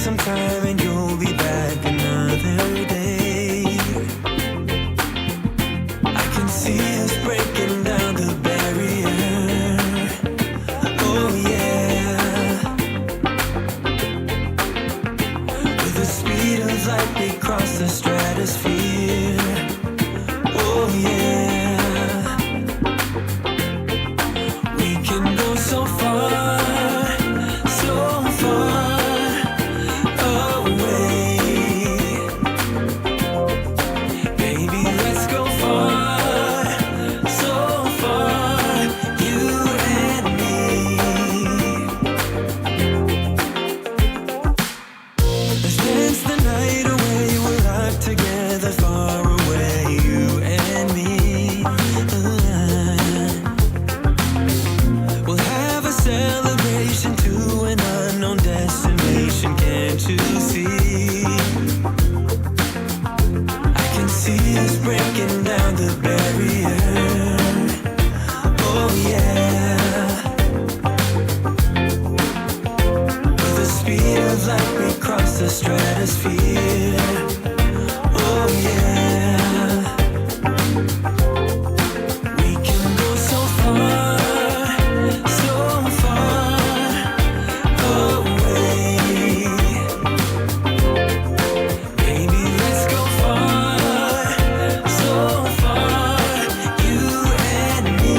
some time and you'll be back another day. I can see us breaking down the barrier. Oh yeah. With the speed of light we cross the stratosphere. Oh yeah. We can go so far, so far away. Baby, let's go far, so far, you and me. Let's dance the night away, we're locked together far away, you and me. We'll have a celebration to an unknown destination, can't you see? I can see us breaking down the barrier. Oh yeah. With the speed of light we cross the stratosphere. Oh yeah. We can go so far, so far away. Baby, let's go far, so far, you and me.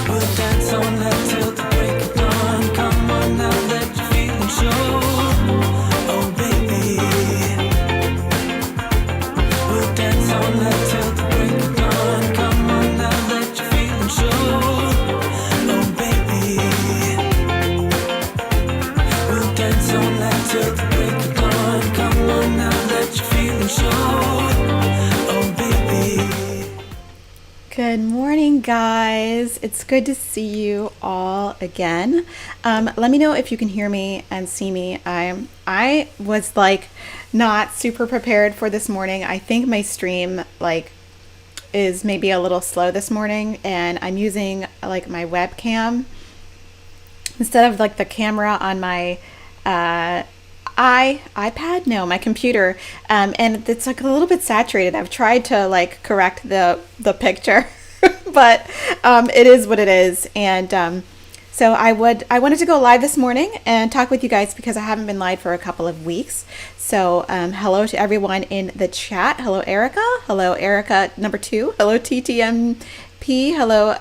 We'll dance all night till the break of dawn. Come on now, let your feelings show. Oh baby. We'll dance all night till the break of dawn. Come on now, let your feelings show. Oh baby. We'll dance all night till the break of dawn. Come on now, let your feelings show. Oh baby. Good morning, guys. It's good to see you all again. Let me know if you can hear me and see me. I was like not super prepared for this morning. I think my stream is maybe a little slow this morning, and I'm using like my webcam instead of like the camera on my iPad, no, my computer, and it's like a little bit saturated. I've tried to like correct the picture, but it is what it is. And so I wanted to go live this morning and talk with you guys because I haven't been live for a couple of weeks. So hello to everyone in the chat. Hello Erica. Hello Erica number 2. Hello TTMP. Hello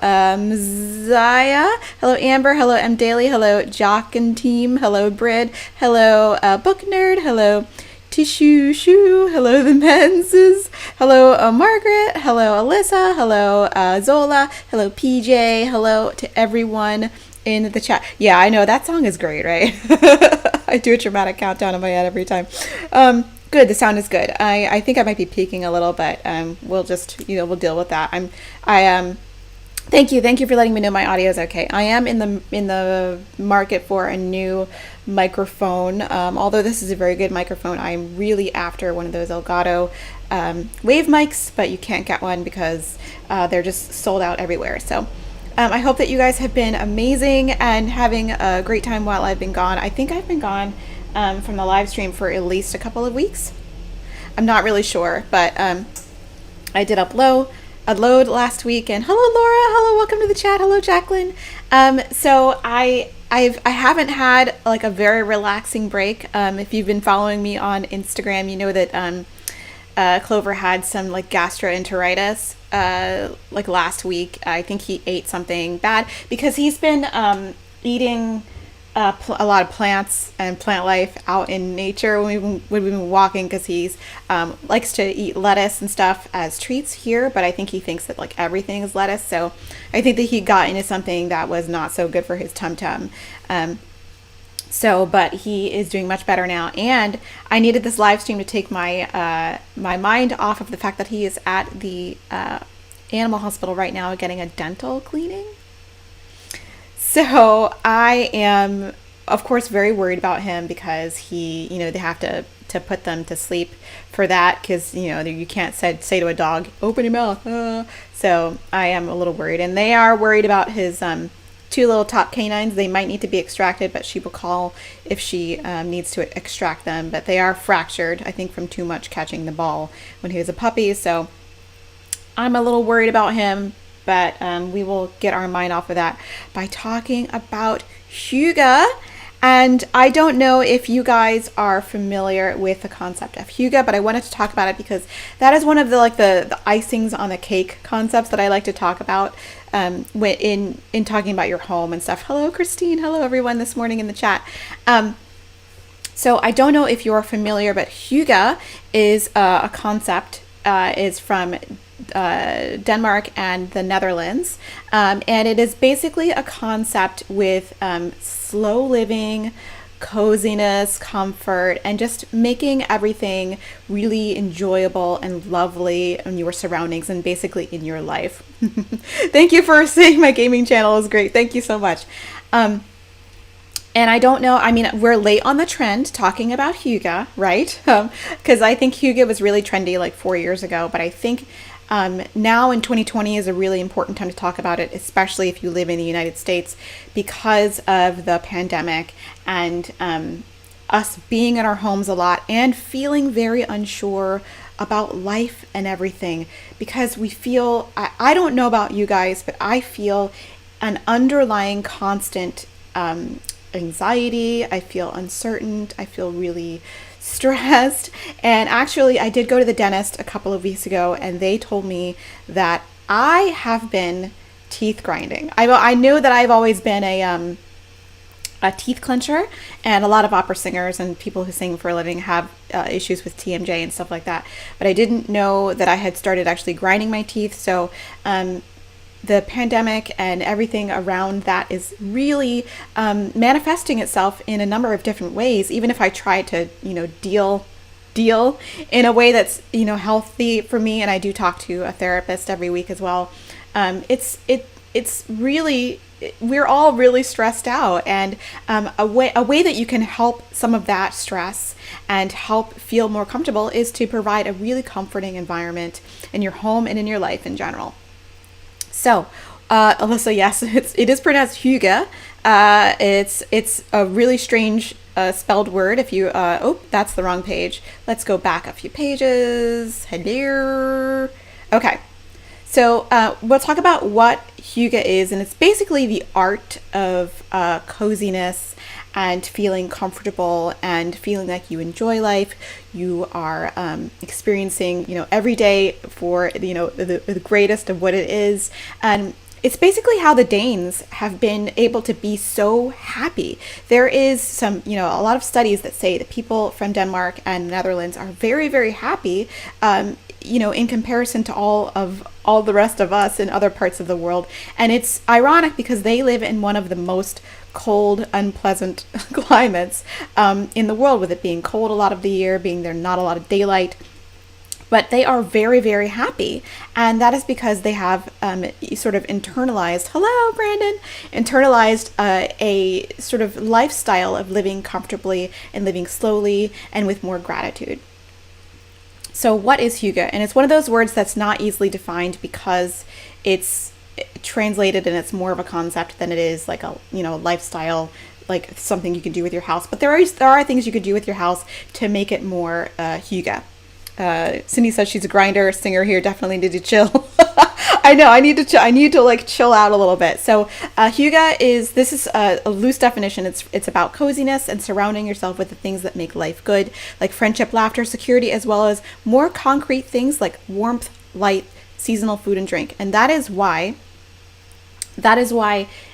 Zaya. Hello Amber. Hello M Daily. Hello Jock and Team. Hello Brid. Hello Book Nerd. Hello Tissue Shoe. Hello the Menses. Hello Margaret. Hello Alyssa. Hello Zola. Hello PJ. Hello to everyone in the chat. Yeah, I know that song is great, right? I do a dramatic countdown in my head every time. Good. The sound is good. I think I might be peaking a little, but we'll just, we'll deal with that. Thank you for letting me know my audio is okay. I am in the market for a new microphone. Although this is a very good microphone, I'm really after one of those Elgato wave mics, but you can't get one because they're just sold out everywhere. So I hope that you guys have been amazing and having a great time while I've been gone. I think I've been gone from the live stream for at least a couple of weeks. I'm not really sure, but I did upload last week. And hello Laura, hello, welcome to the chat. Hello Jacqueline. So I haven't had like a very relaxing break. If you've been following me on Instagram, you know that Clover had some like gastroenteritis like last week. I think he ate something bad because he's been eating a lot of plants and plant life out in nature when we've been walking, because he's likes to eat lettuce and stuff as treats here, but I think he thinks that like everything is lettuce. So I think that he got into something that was not so good for his tum-tum. But he is doing much better now, and I needed this live stream to take my my mind off of the fact that he is at the animal hospital right now getting a dental cleaning. So I am, of course, very worried about him because they have to put them to sleep for that because, you can't say to a dog, open your mouth. So I am a little worried. And they are worried about his two little top canines. They might need to be extracted, but she will call if she needs to extract them. But they are fractured, I think, from too much catching the ball when he was a puppy. So I'm a little worried about him, but we will get our mind off of that by talking about Hygge. And I don't know if you guys are familiar with the concept of Hygge, but I wanted to talk about it because that is one of the icings on the cake concepts that I like to talk about in talking about your home and stuff. Hello, Christine. Hello, everyone this morning in the chat. So I don't know if you're familiar, but Hygge is a concept, is from Denmark and the Netherlands, and it is basically a concept with slow living, coziness, comfort, and just making everything really enjoyable and lovely in your surroundings and basically in your life. Thank you for saying my gaming channel is great. Thank you so much. And I don't know, we're late on the trend talking about Hygge, right? Because I think Hygge was really trendy like 4 years ago, but I think now in 2020 is a really important time to talk about it, especially if you live in the United States because of the pandemic and us being in our homes a lot and feeling very unsure about life and everything because we feel, I don't know about you guys, but I feel an underlying constant anxiety. I feel uncertain. I feel really stressed. And actually, I did go to the dentist a couple of weeks ago, and they told me that I have been teeth grinding. I knew that I've always been a teeth clencher, and a lot of opera singers and people who sing for a living have issues with TMJ and stuff like that. But I didn't know that I had started actually grinding my teeth. So the pandemic and everything around that is really manifesting itself in a number of different ways. Even if I try to, deal in a way that's, healthy for me, and I do talk to a therapist every week as well. It's really, we're all really stressed out, and a way that you can help some of that stress and help feel more comfortable is to provide a really comforting environment in your home and in your life in general. So, Alyssa, yes, it is pronounced Hygge. It's a really strange spelled word. If you, that's the wrong page. Let's go back a few pages. Hello. Okay. So we'll talk about what Hygge is, and it's basically the art of coziness and feeling comfortable and feeling like you enjoy life. You are experiencing, every day for, the greatest of what it is. And it's basically how the Danes have been able to be so happy. There is some, a lot of studies that say that people from Denmark and the Netherlands are very, very happy, in comparison to all the rest of us in other parts of the world. And it's ironic because they live in one of the most cold, unpleasant climates in the world, with it being cold a lot of the year, being there not a lot of daylight. But they are very, very happy. And that is because they have sort of internalized, hello, Brandon, internalized a sort of lifestyle of living comfortably and living slowly and with more gratitude. So what is Hygge? And it's one of those words that's not easily defined because it's translated and it's more of a concept than it is like a, lifestyle, like something you can do with your house. But there are things you could do with your house to make it more Hygge. Cindy says she's a grinder singer here. Definitely need to chill. I know. I need to like chill out a little bit. So Hygge is a loose definition. It's about coziness and surrounding yourself with the things that make life good, like friendship, laughter, security, as well as more concrete things like warmth, light, seasonal food and drink. And that is why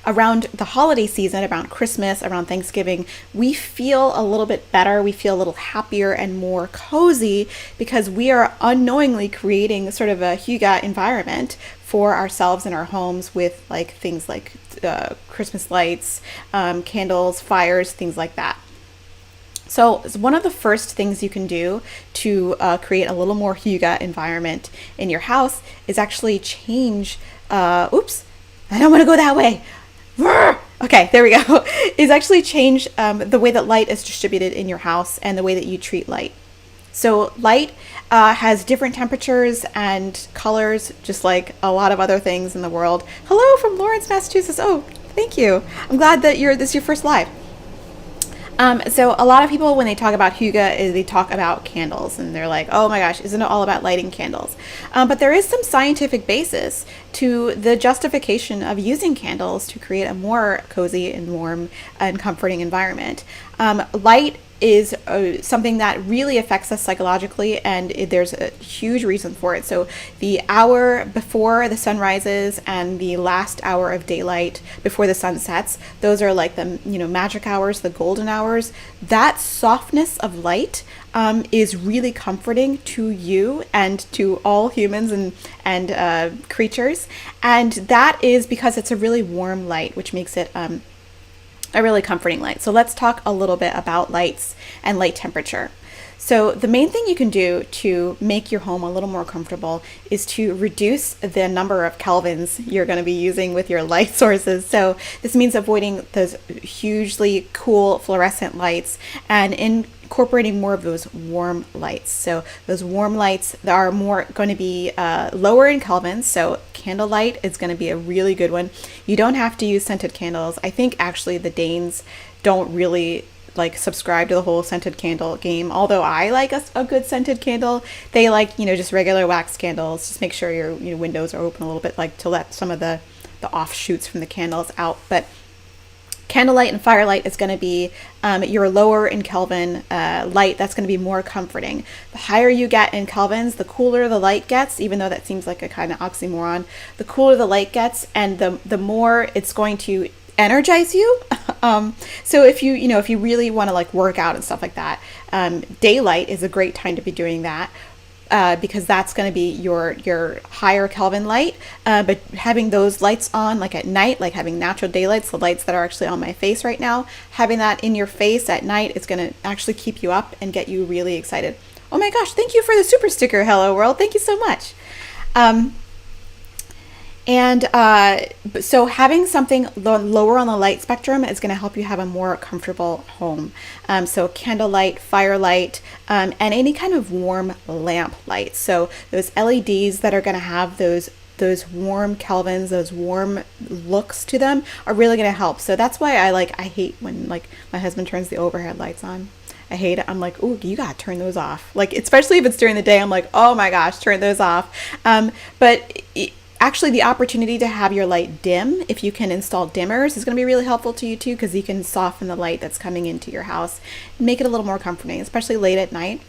around the holiday season, around Christmas, around Thanksgiving, we feel a little bit better. We feel a little happier and more cozy because we are unknowingly creating sort of a Hygge environment for ourselves in our homes with like things like Christmas lights, candles, fires, things like that. So one of the first things you can do to create a little more Hygge environment in your house is actually change, oops, I don't want to go that way. Okay, there we go. Is actually change the way that light is distributed in your house and the way that you treat light. So light has different temperatures and colors, just like a lot of other things in the world. Hello from Lawrence, Massachusetts. Oh, thank you. I'm glad that this is your first live. So a lot of people, when they talk about Hygge, they talk about candles, and they're like, oh my gosh, isn't it all about lighting candles? But there is some scientific basis to the justification of using candles to create a more cozy and warm and comforting environment. Light is something that really affects us psychologically, and there's a huge reason for it. So the hour before the sun rises and the last hour of daylight before the sun sets, those are like the magic hours, the golden hours. That softness of light is really comforting to you and to all humans and creatures, and that is because it's a really warm light, which makes it a really comforting light. So let's talk a little bit about lights and light temperature. So the main thing you can do to make your home a little more comfortable is to reduce the number of kelvins you're going to be using with your light sources. So this means avoiding those hugely cool fluorescent lights and incorporating more of those warm lights. So those warm lights that are more going to be lower in kelvins. So candlelight is going to be a really good one. You don't have to use scented candles. I think actually the Danes don't really subscribe to the whole scented candle game, although I like a good scented candle. They like just regular wax candles. Just make sure your windows are open a little bit, to let some of the offshoots from the candles out. But candlelight and firelight is going to be your lower in Kelvin light. That's going to be more comforting. The higher you get in kelvins, the cooler the light gets, even though that seems like a kind of oxymoron. The cooler the light gets, and the more it's going to energize you. So if you really want to work out and stuff like that, daylight is a great time to be doing that. Because that's going to be your higher Kelvin light, but having those lights on at night, having natural daylights, the lights that are actually on my face right now, having that in your face at night is going to actually keep you up and get you really excited. Oh my gosh, thank you for the super sticker, Hello World. Thank you so much. So having something lower on the light spectrum is going to help you have a more comfortable home. So candlelight, firelight, and any kind of warm lamp lights. So those LEDs that are going to have those warm kelvins, those warm looks to them are really going to help. So that's why I hate when my husband turns the overhead lights on. I hate it. I'm like, ooh, you gotta turn those off. Especially if it's during the day, I'm like, oh my gosh, turn those off. Actually, the opportunity to have your light dim, if you can install dimmers, is going to be really helpful to you too, because you can soften the light that's coming into your house and make it a little more comforting, especially late at night.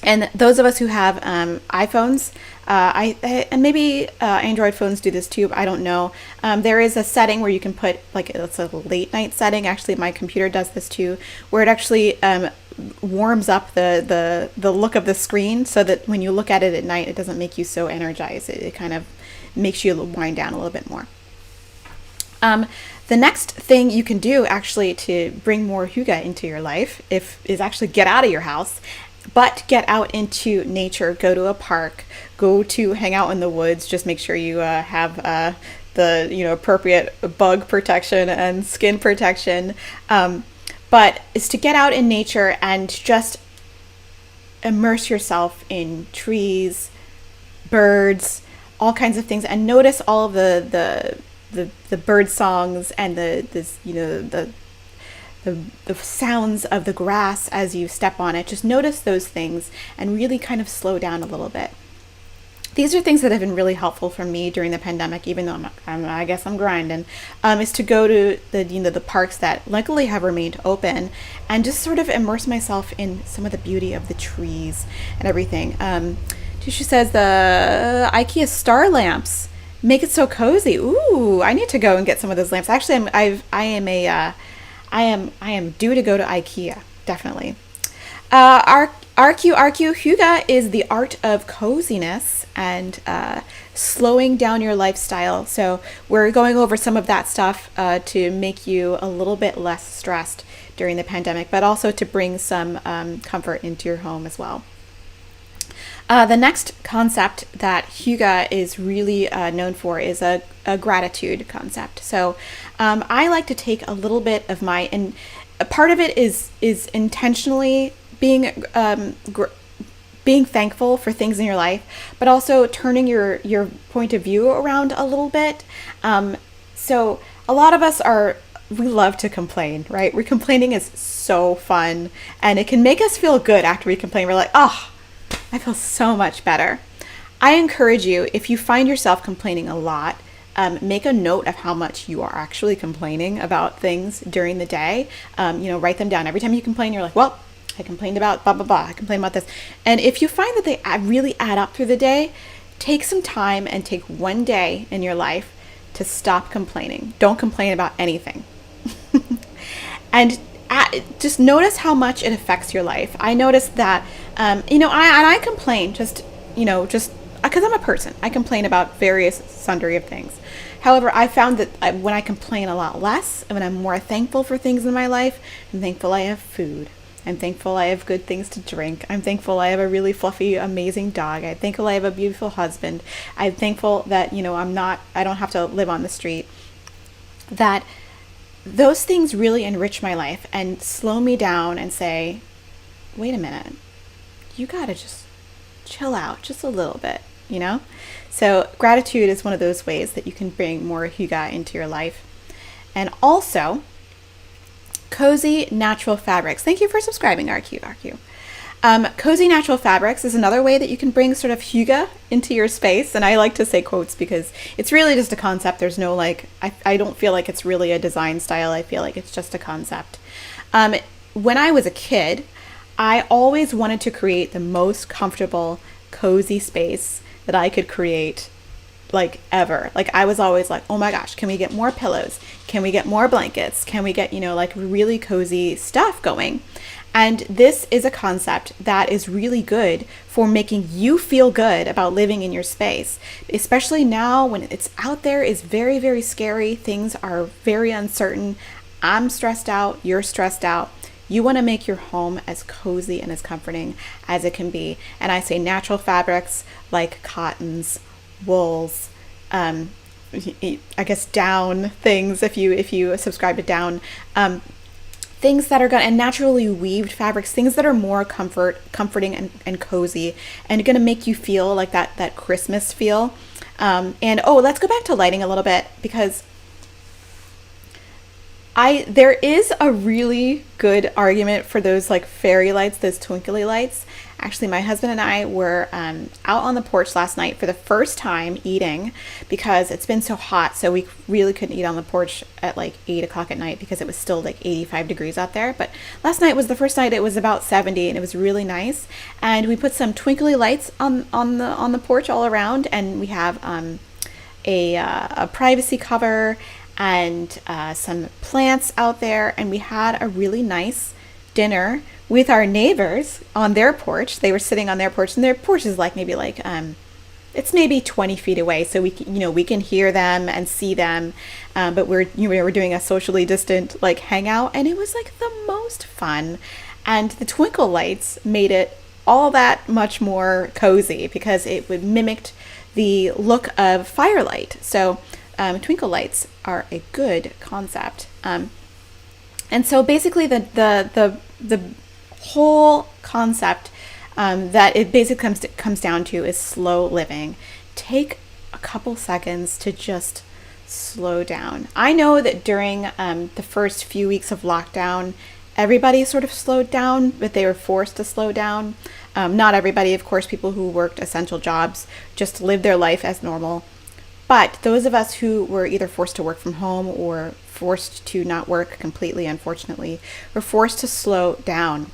And those of us who have iPhones, and maybe Android phones do this too, but I don't know. There is a setting where you can put, it's a late night setting. Actually, my computer does this too, where it actually warms up the look of the screen so that when you look at it at night, it doesn't make you so energized. It kind of makes you wind down a little bit more. The next thing you can do actually to bring more Hygge into your life is actually get out of your house, but get out into nature. Go to a park, go to hang out in the woods. Just make sure you have the appropriate bug protection and skin protection. But is to get out in nature and just immerse yourself in trees, birds, all kinds of things, and notice all of the bird songs and the sounds of the grass as you step on it. Just notice those things and really kind of slow down a little bit. These are things that have been really helpful for me during the pandemic, even though I guess I'm grinding, is to go to the parks that luckily have remained open and just sort of immerse myself in some of the beauty of the trees and everything. She says the IKEA star lamps make it so cozy. Ooh, I need to go and get some of those lamps. Actually, I am due to go to IKEA, definitely. RQ Hygge is the art of coziness and slowing down your lifestyle. So we're going over some of that stuff to make you a little bit less stressed during the pandemic, but also to bring some comfort into your home as well. The next concept that Hygge is really known for is a gratitude concept. So I like to take a little bit of and a part of it is intentionally being thankful for things in your life, but also turning your point of view around a little bit. So a lot of us we love to complain, right? Complaining is so fun, and it can make us feel good after we complain. We're like, oh, I feel so much better. I encourage you, if you find yourself complaining a lot, make a note of how much you are actually complaining about things during the day. Write them down. Every time you complain, you're like, well, I complained about blah, blah, blah. I complained about this. And if you find that they really add up through the day, take some time and take one day in your life to stop complaining. Don't complain about anything. And just notice how much it affects your life. I noticed that, I complain just because I'm a person. I complain about various sundry of things. However, I found that when I complain a lot less, and when I'm more thankful for things in my life, I'm thankful I have food. I'm thankful I have good things to drink. I'm thankful I have a really fluffy, amazing dog. I'm thankful I have a beautiful husband. I'm thankful that, I don't have to live on the street. That those things really enrich my life and slow me down and say, wait a minute, you gotta just chill out just a little bit, So gratitude is one of those ways that you can bring more Hygge into your life. And also, cozy natural fabrics. Thank you for subscribing, RQ. Cozy natural fabrics is another way that you can bring sort of Hygge into your space. And I like to say quotes because it's really just a concept. There's no I don't feel like it's really a design style. I feel like it's just a concept. When I was a kid, I always wanted to create the most comfortable, cozy space that I could create ever. I was always like, oh my gosh, can we get more pillows? Can we get more blankets? Can we get, really cozy stuff going? And this is a concept that is really good for making you feel good about living in your space, especially now when it's out there is very, very scary. Things are very uncertain. I'm stressed out. You're stressed out. You want to make your home as cozy and as comforting as it can be. And I say natural fabrics like cottons, wools, I guess down things if you subscribe to down, things that are going and naturally weaved fabrics, things that are more comforting and cozy and going to make you feel like that Christmas feel. Let's go back to lighting a little bit because there is a really good argument for those fairy lights, those twinkly lights. Actually, my husband and I were out on the porch last night for the first time eating because it's been so hot. So we really couldn't eat on the porch at 8 o'clock at night because it was still 85 degrees out there. But last night was the first night it was about 70 and it was really nice. And we put some twinkly lights on the porch all around, and we have a privacy cover and some plants out there, and we had a really nice dinner with our neighbors on their porch. They were sitting on their porch, and their porch is it's maybe 20 feet away, so we can hear them and see them, but we're doing a socially distant hangout, and it was the most fun. And the twinkle lights made it all that much more cozy because it mimicked the look of firelight. So twinkle lights are a good concept. And so basically the whole concept that it basically comes down to is slow living. Take a couple seconds to just slow down. I know that during the first few weeks of lockdown, everybody sort of slowed down, but they were forced to slow down. Not everybody, of course. People who worked essential jobs just lived their life as normal. But those of us who were either forced to work from home or forced to not work completely, unfortunately, were forced to slow down.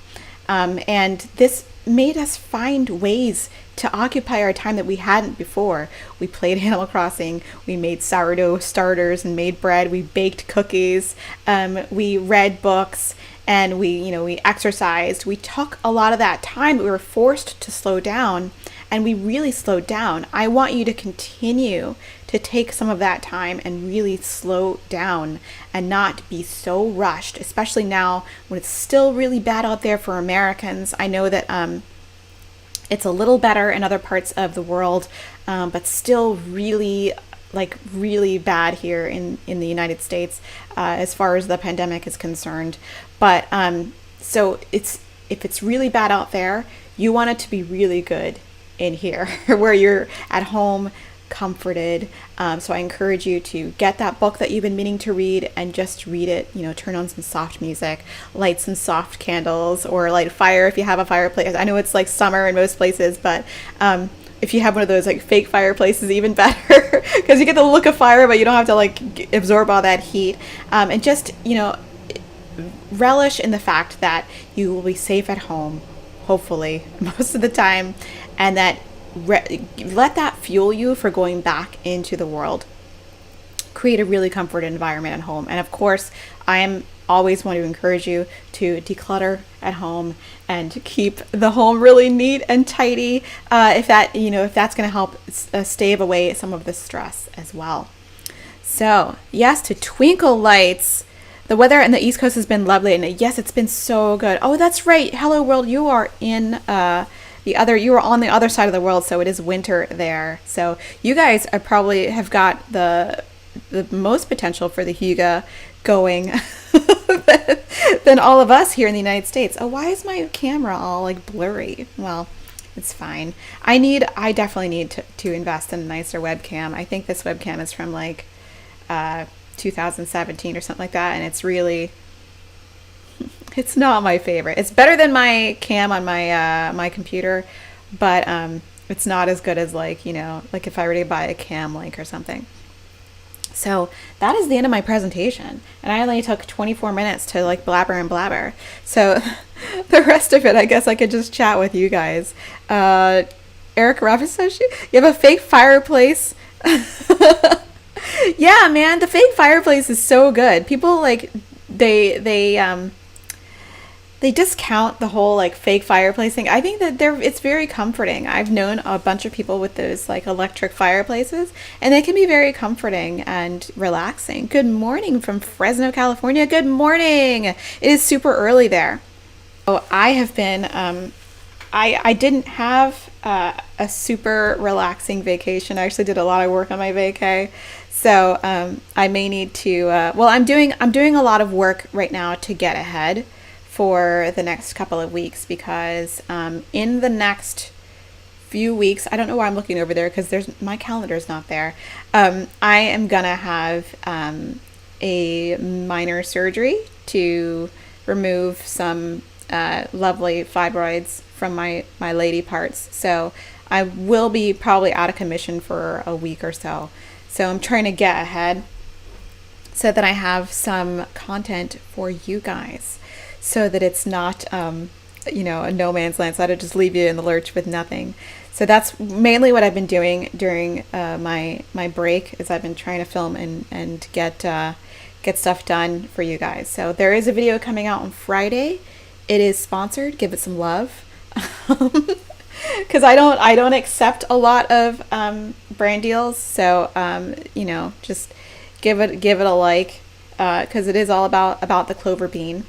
And this made us find ways to occupy our time that we hadn't before. We played Animal Crossing, we made sourdough starters and made bread, we baked cookies, we read books, and we exercised. We took a lot of that time, but we were forced to slow down, and we really slowed down. I want you to continue to take some of that time and really slow down and not be so rushed, especially now when it's still really bad out there for Americans. I know that it's a little better in other parts of the world, but still really bad here in the United States as far as the pandemic is concerned. But so if it's really bad out there, you want it to be really good in here where you're at home, comforted. So I encourage you to get that book that you've been meaning to read and just read it. Turn on some soft music, light some soft candles, or light a fire if you have a fireplace. I know it's like summer in most places, but if you have one of those like fake fireplaces, even better, because you get the look of fire, but you don't have to like absorb all that heat. And just relish in the fact that you will be safe at home, hopefully most of the time, and that let that fuel you for going back into the world. Create a really comforted environment at home. And of course, I am always want to encourage you to declutter at home and to keep the home really neat and tidy, if that's going to help stave away some of the stress as well. So yes, to Twinkle Lights, the weather in the East Coast has been lovely, and yes, it's been so good. Oh, that's right. Hello world, you are in you are on the other side of the world, so it is winter there. So you guys are probably have got the most potential for the Hygge going than all of us here in the United States. Oh, why is my camera all like blurry? Well, it's fine. I definitely need to invest in a nicer webcam. I think this webcam is from like 2017 or something like that, and it's not my favorite. It's better than my cam on my computer, but it's not as good as like if I were to buy a cam link or something. So that is the end of my presentation, and I only took 24 minutes to like blabber and blabber. So the rest of it, I guess I could just chat with you guys. Eric Ruff says you have a fake fireplace. Yeah, man, the fake fireplace is so good. People like they discount the whole like fake fireplace thing. I think that it's very comforting. I've known a bunch of people with those like electric fireplaces, and they can be very comforting and relaxing. Good morning from Fresno, California. Good morning. It is super early there. So I have been, I didn't have a super relaxing vacation. I actually did a lot of work on my vacay. So I may need to, I'm doing a lot of work right now to get ahead for the next couple of weeks, because in the next few weeks, I don't know why I'm looking over there because my calendar's not there. I am gonna have a minor surgery to remove some lovely fibroids from my lady parts. So I will be probably out of commission for a week or so. So I'm trying to get ahead so that I have some content for you guys, so that it's not, a no man's land, so I don't just leave you in the lurch with nothing. So that's mainly what I've been doing during my break, is I've been trying to film and get stuff done for you guys. So there is a video coming out on Friday. It is sponsored. Give it some love, because I don't accept a lot of brand deals. So just give it a like, because it is all about the clover bean.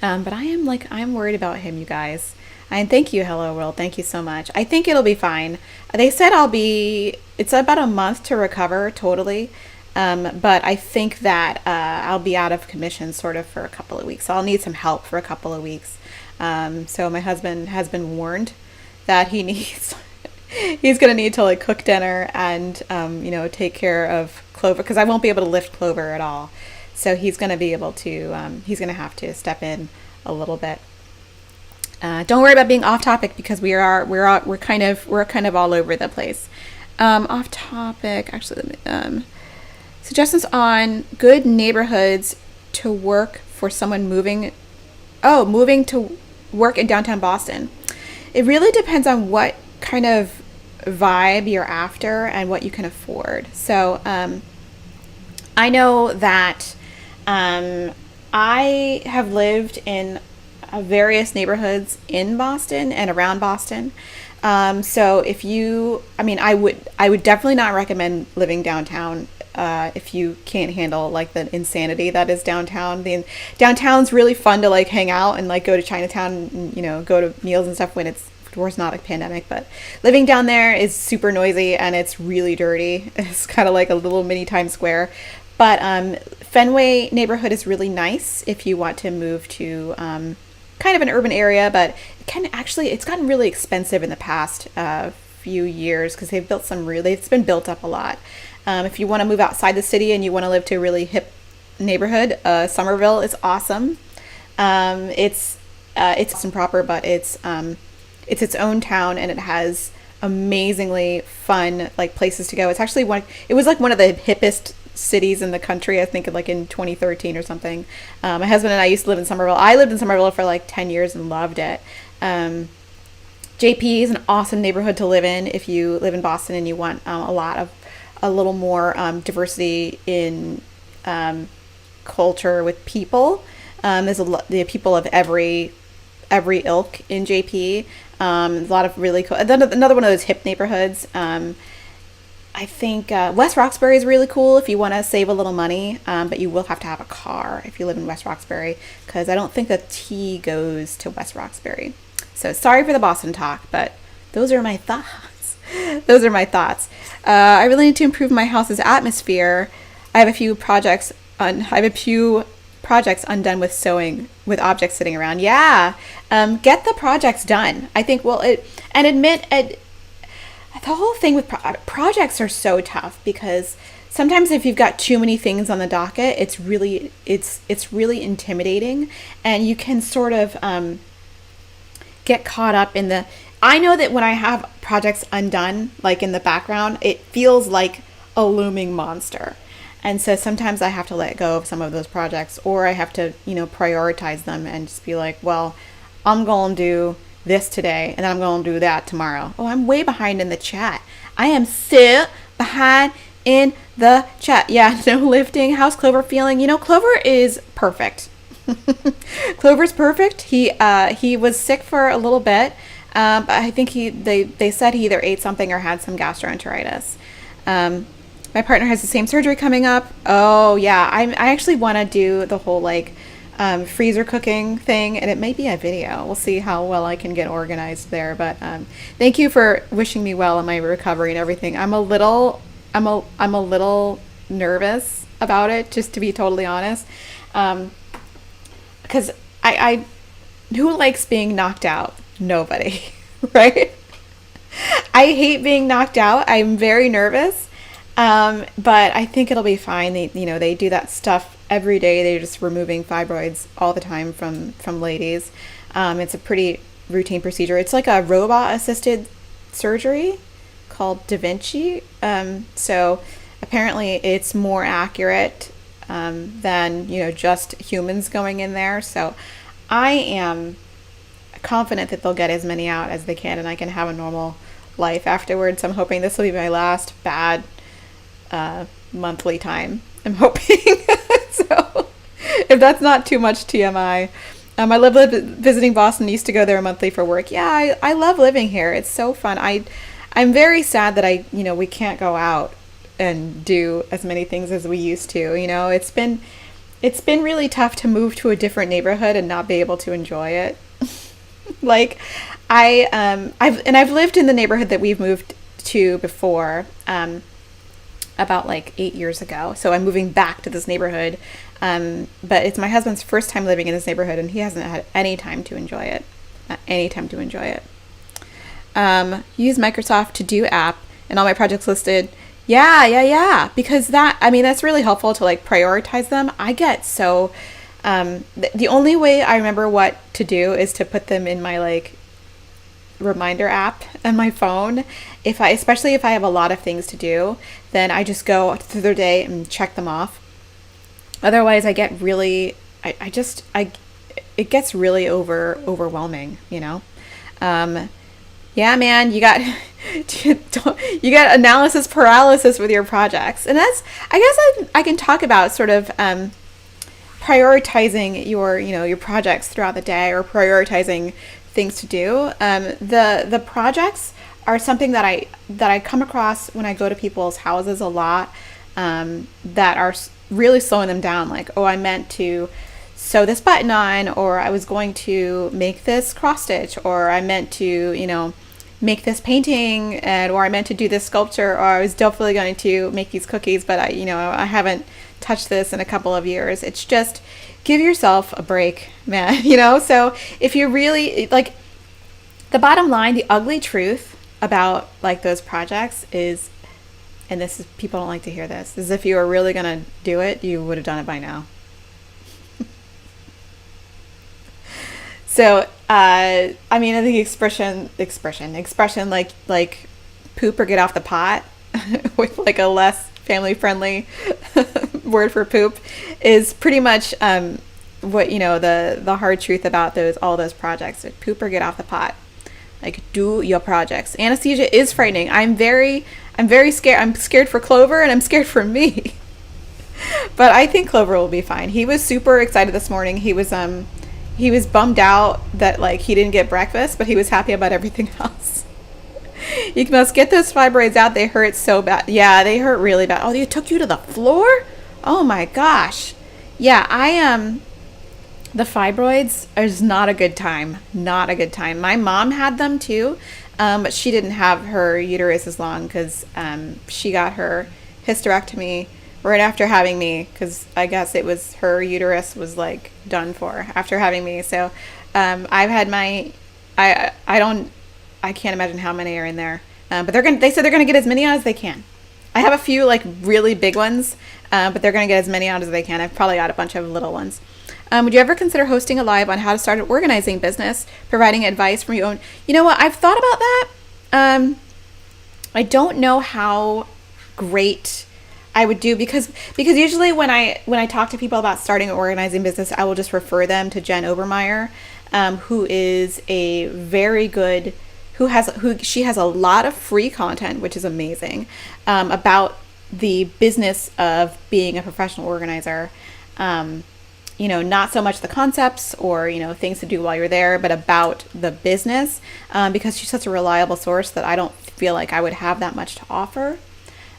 But I'm worried about him, you guys. And thank you, Hello World. Thank you so much. I think it'll be fine. They said it's about a month to recover totally. But I think that I'll be out of commission sort of for a couple of weeks. So I'll need some help for a couple of weeks. So my husband has been warned that he's going to need to like cook dinner and, take care of Clover, because I won't be able to lift Clover at all. So he's going to be able to, he's going to have to step in a little bit. Don't worry about being off topic, because we're kind of all over the place. Off topic, actually, suggestions on good neighborhoods to work for someone moving to work in downtown Boston. It really depends on what kind of vibe you're after and what you can afford. So I know that I have lived in various neighborhoods in Boston and around Boston. So if you, I mean, I would definitely not recommend living downtown if you can't handle like the insanity that is downtown. The downtown's really fun to like hang out and like go to Chinatown and, you know, go to meals and stuff when it's not a pandemic, but living down there is super noisy and it's really dirty. It's kind of like a little mini Times Square. But Fenway neighborhood is really nice if you want to move to kind of an urban area, but it's gotten really expensive in the past few years because they've built it's been built up a lot. If you want to move outside the city and you want to live to a really hip neighborhood, Somerville is awesome. It's awesome proper, but it's its own town and it has amazingly fun like places to go. It's actually it was like one of the hippest cities in the country, I think like in 2013 or something. My husband and I used to live in Somerville. I lived in Somerville for like 10 years and loved it. JP is an awesome neighborhood to live in if you live in Boston and you want a little more diversity in culture with people. There's the people of every ilk in JP. A lot of really cool. Another one of those hip neighborhoods. I think West Roxbury is really cool if you want to save a little money, but you will have to have a car if you live in West Roxbury because I don't think the T goes to West Roxbury. So sorry for the Boston talk, but those are my thoughts. I really need to improve my house's atmosphere. I have a few projects undone with sewing with objects sitting around. Yeah, get the projects done. I think the whole thing with projects are so tough because sometimes if you've got too many things on the docket, it's really intimidating, and you can sort of get caught up in I know that when I have projects undone, like in the background, it feels like a looming monster. And so sometimes I have to let go of some of those projects, or I have to, prioritize them and just be like, well, I'm going to do this today and then I'm going to do that tomorrow. Oh, I'm way behind in the chat. I am so behind in the chat. Yeah, no lifting. How's Clover feeling? Clover is perfect. Clover's perfect. He was sick for a little bit. But I think they said he either ate something or had some gastroenteritis. My partner has the same surgery coming up. Oh yeah, I actually want to do the whole freezer cooking thing, and it may be a video. We'll see how well I can get organized there. But thank you for wishing me well in my recovery and everything. I'm a little nervous about it, just to be totally honest, because I who likes being knocked out? Nobody, right? I hate being knocked out. I'm very nervous. But I think it'll be fine. They do that stuff every day. They're just removing fibroids all the time from ladies. It's a pretty routine procedure. It's like a robot assisted surgery called Da Vinci. So apparently it's more accurate, than, just humans going in there. So I am confident that they'll get as many out as they can and I can have a normal life afterwards. I'm hoping this will be my last bad monthly time. I'm hoping. So if that's not too much TMI, I love visiting Boston. I used to go there monthly for work. Yeah, I love living here. It's so fun. I'm very sad that we can't go out and do as many things as we used to. It's been really tough to move to a different neighborhood and not be able to enjoy it. I've lived in the neighborhood that we've moved to before, about 8 years ago. So I'm moving back to this neighborhood. But it's my husband's first time living in this neighborhood and he hasn't had any time to enjoy it. Use Microsoft To Do app and all my projects listed. Yeah. Because that's really helpful to prioritize them. I get so, the only way I remember what to do is to put them in my reminder app on my phone. Especially if I have a lot of things to do, then I just go through the day and check them off. Otherwise I get really, it gets really overwhelming, Yeah, man, you got analysis paralysis with your projects. And I guess I can talk about sort of, prioritizing your, your projects throughout the day, or prioritizing things to do. The projects are something that I come across when I go to people's houses a lot, that are really slowing them down. Like, oh, I meant to sew this button on, or I was going to make this cross stitch, or I meant to, make this painting, or I meant to do this sculpture, or I was definitely going to make these cookies, but I haven't touched this in a couple of years. It's just, give yourself a break, man. So if you really like, the bottom line, the ugly truth about like those projects is, and this is, people don't like to hear this, is if you were really going to do it, you would have done it by now. So, I think expression like poop or get off the pot with like a less family friendly word for poop is pretty much what the hard truth about all those projects. Like, poop or get off the pot. Like, do your projects. Anesthesia is frightening. I'm very scared. I'm scared for Clover, and I'm scared for me. But I think Clover will be fine. He was super excited this morning. He was bummed out that like he didn't get breakfast, but he was happy about everything else. You must get those fibroids out. They hurt so bad. Yeah, they hurt really bad. Oh, they took you to the floor? Oh my gosh. Yeah, the fibroids is not a good time. Not a good time. My mom had them too, but she didn't have her uterus as long because she got her hysterectomy right after having me, because I guess it was her uterus was like done for after having me. So I've had my, I can't imagine how many are in there, but they said they're gonna get as many out as they can. I have a few like really big ones, but they're gonna get as many out as they can. I've probably got a bunch of little ones. Would you ever consider hosting a live on how to start an organizing business, providing advice from your own? You know what? I've thought about that. I don't know how great I would do, because usually when I talk to people about starting an organizing business, I will just refer them to Jen Obermeyer, who is a very good, she has a lot of free content, which is amazing, about the business of being a professional organizer. Not so much the concepts or, things to do while you're there, but about the business, because she's such a reliable source that I don't feel like I would have that much to offer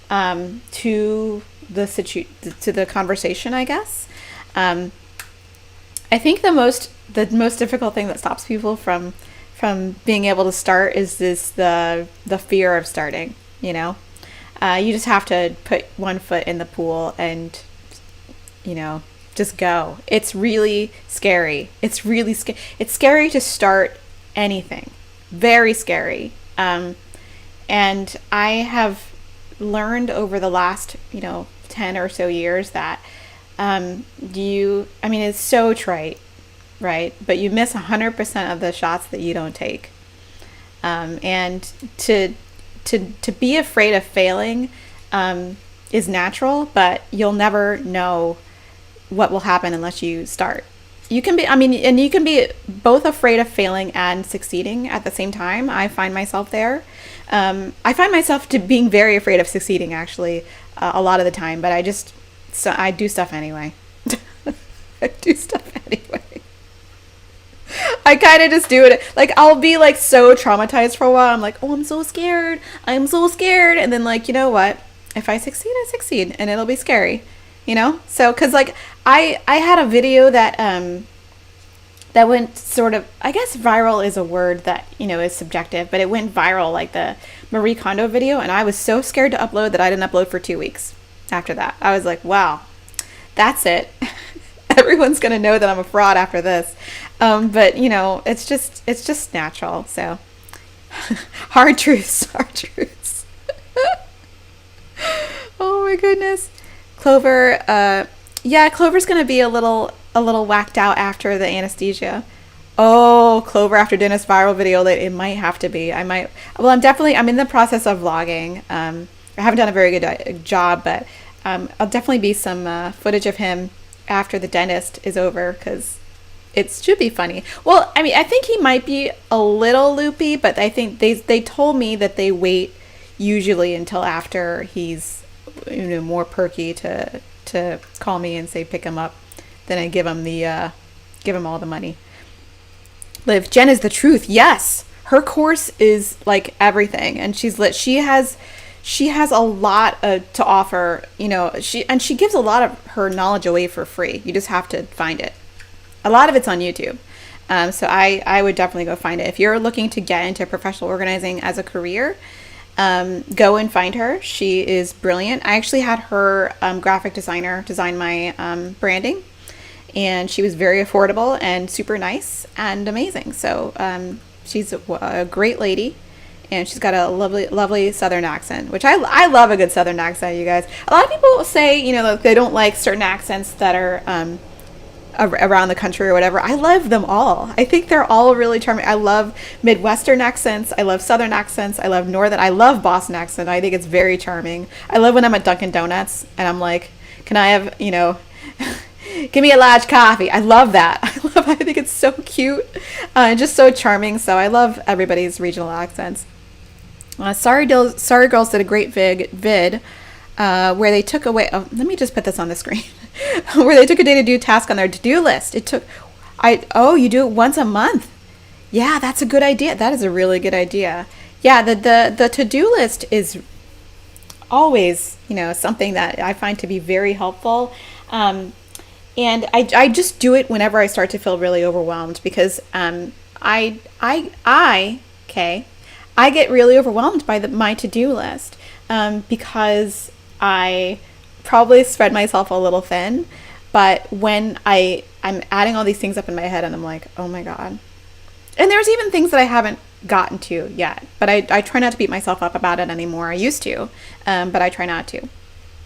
to the conversation, I guess. I think the most difficult thing that stops people from being able to start is the fear of starting. You just have to put one foot in the pool and just go. It's really scary. It's scary to start anything. Very scary. And I have learned over the last 10 or so years that it's so trite, right? But you miss 100% of the shots that you don't take, and to be afraid of failing is natural, but you'll never know what will happen unless you start. You can be both afraid of failing and succeeding at the same time. I find myself there. I find myself being very afraid of succeeding, actually, a lot of the time. But I do stuff anyway. I do stuff anyway. I kind of just do it. Like, I'll be like so traumatized for a while. I'm like, oh, I'm so scared. And then like, you know what? If I succeed, I succeed, and it'll be scary. So because like I had a video that went sort of, I guess viral is a word that is subjective, but it went viral, like the Marie Kondo video, and I was so scared to upload that I didn't upload for 2 weeks after that. I was like, wow, that's it. Everyone's gonna know that I'm a fraud after this. But it's just natural. So hard truths. Oh my goodness. Clover, Clover's gonna be a little whacked out after the anesthesia. Oh, Clover after Dennis viral video, it might have to be. I'm in the process of vlogging. I haven't done a very good job, but I'll definitely be some footage of him after the dentist is over, because it should be funny. Well, I think he might be a little loopy, but I think they told me that they wait usually until after he's more perky to call me and say pick him up. then I give them all the money. Liv, Jen is the truth. Yes, her course is like everything, and she has a lot to offer. She gives a lot of her knowledge away for free. You just have to find it. A lot of it's on YouTube. So I would definitely go find it. If you're looking to get into professional organizing as a career, go and find her. She is brilliant. I actually had her graphic designer design my branding, and she was very affordable and super nice and amazing. So she's a great lady, and she's got a lovely Southern accent, which I love a good Southern accent, you guys. A lot of people say, that they don't like certain accents that are around the country or whatever. I love them all. I think they're all really charming. I love Midwestern accents. I love Southern accents. I love Northern. I love Boston accent. I think it's very charming. I love when I'm at Dunkin' Donuts and I'm like, can I have, give me a large coffee. I love that. I think it's so cute and just so charming. So I love everybody's regional accents. Sorry Girls did a great vid where they took away, let me just put this on the screen, where they took a day to do a task on their to-do list. You do it once a month. Yeah, that's a good idea. That is a really good idea. Yeah, the to-do list is always, something that I find to be very helpful. And I just do it whenever I start to feel really overwhelmed, because I get really overwhelmed by my to-do list because I probably spread myself a little thin. But when I'm adding all these things up in my head and I'm like, oh my God. And there's even things that I haven't gotten to yet, but I try not to beat myself up about it anymore. I used to, but I try not to.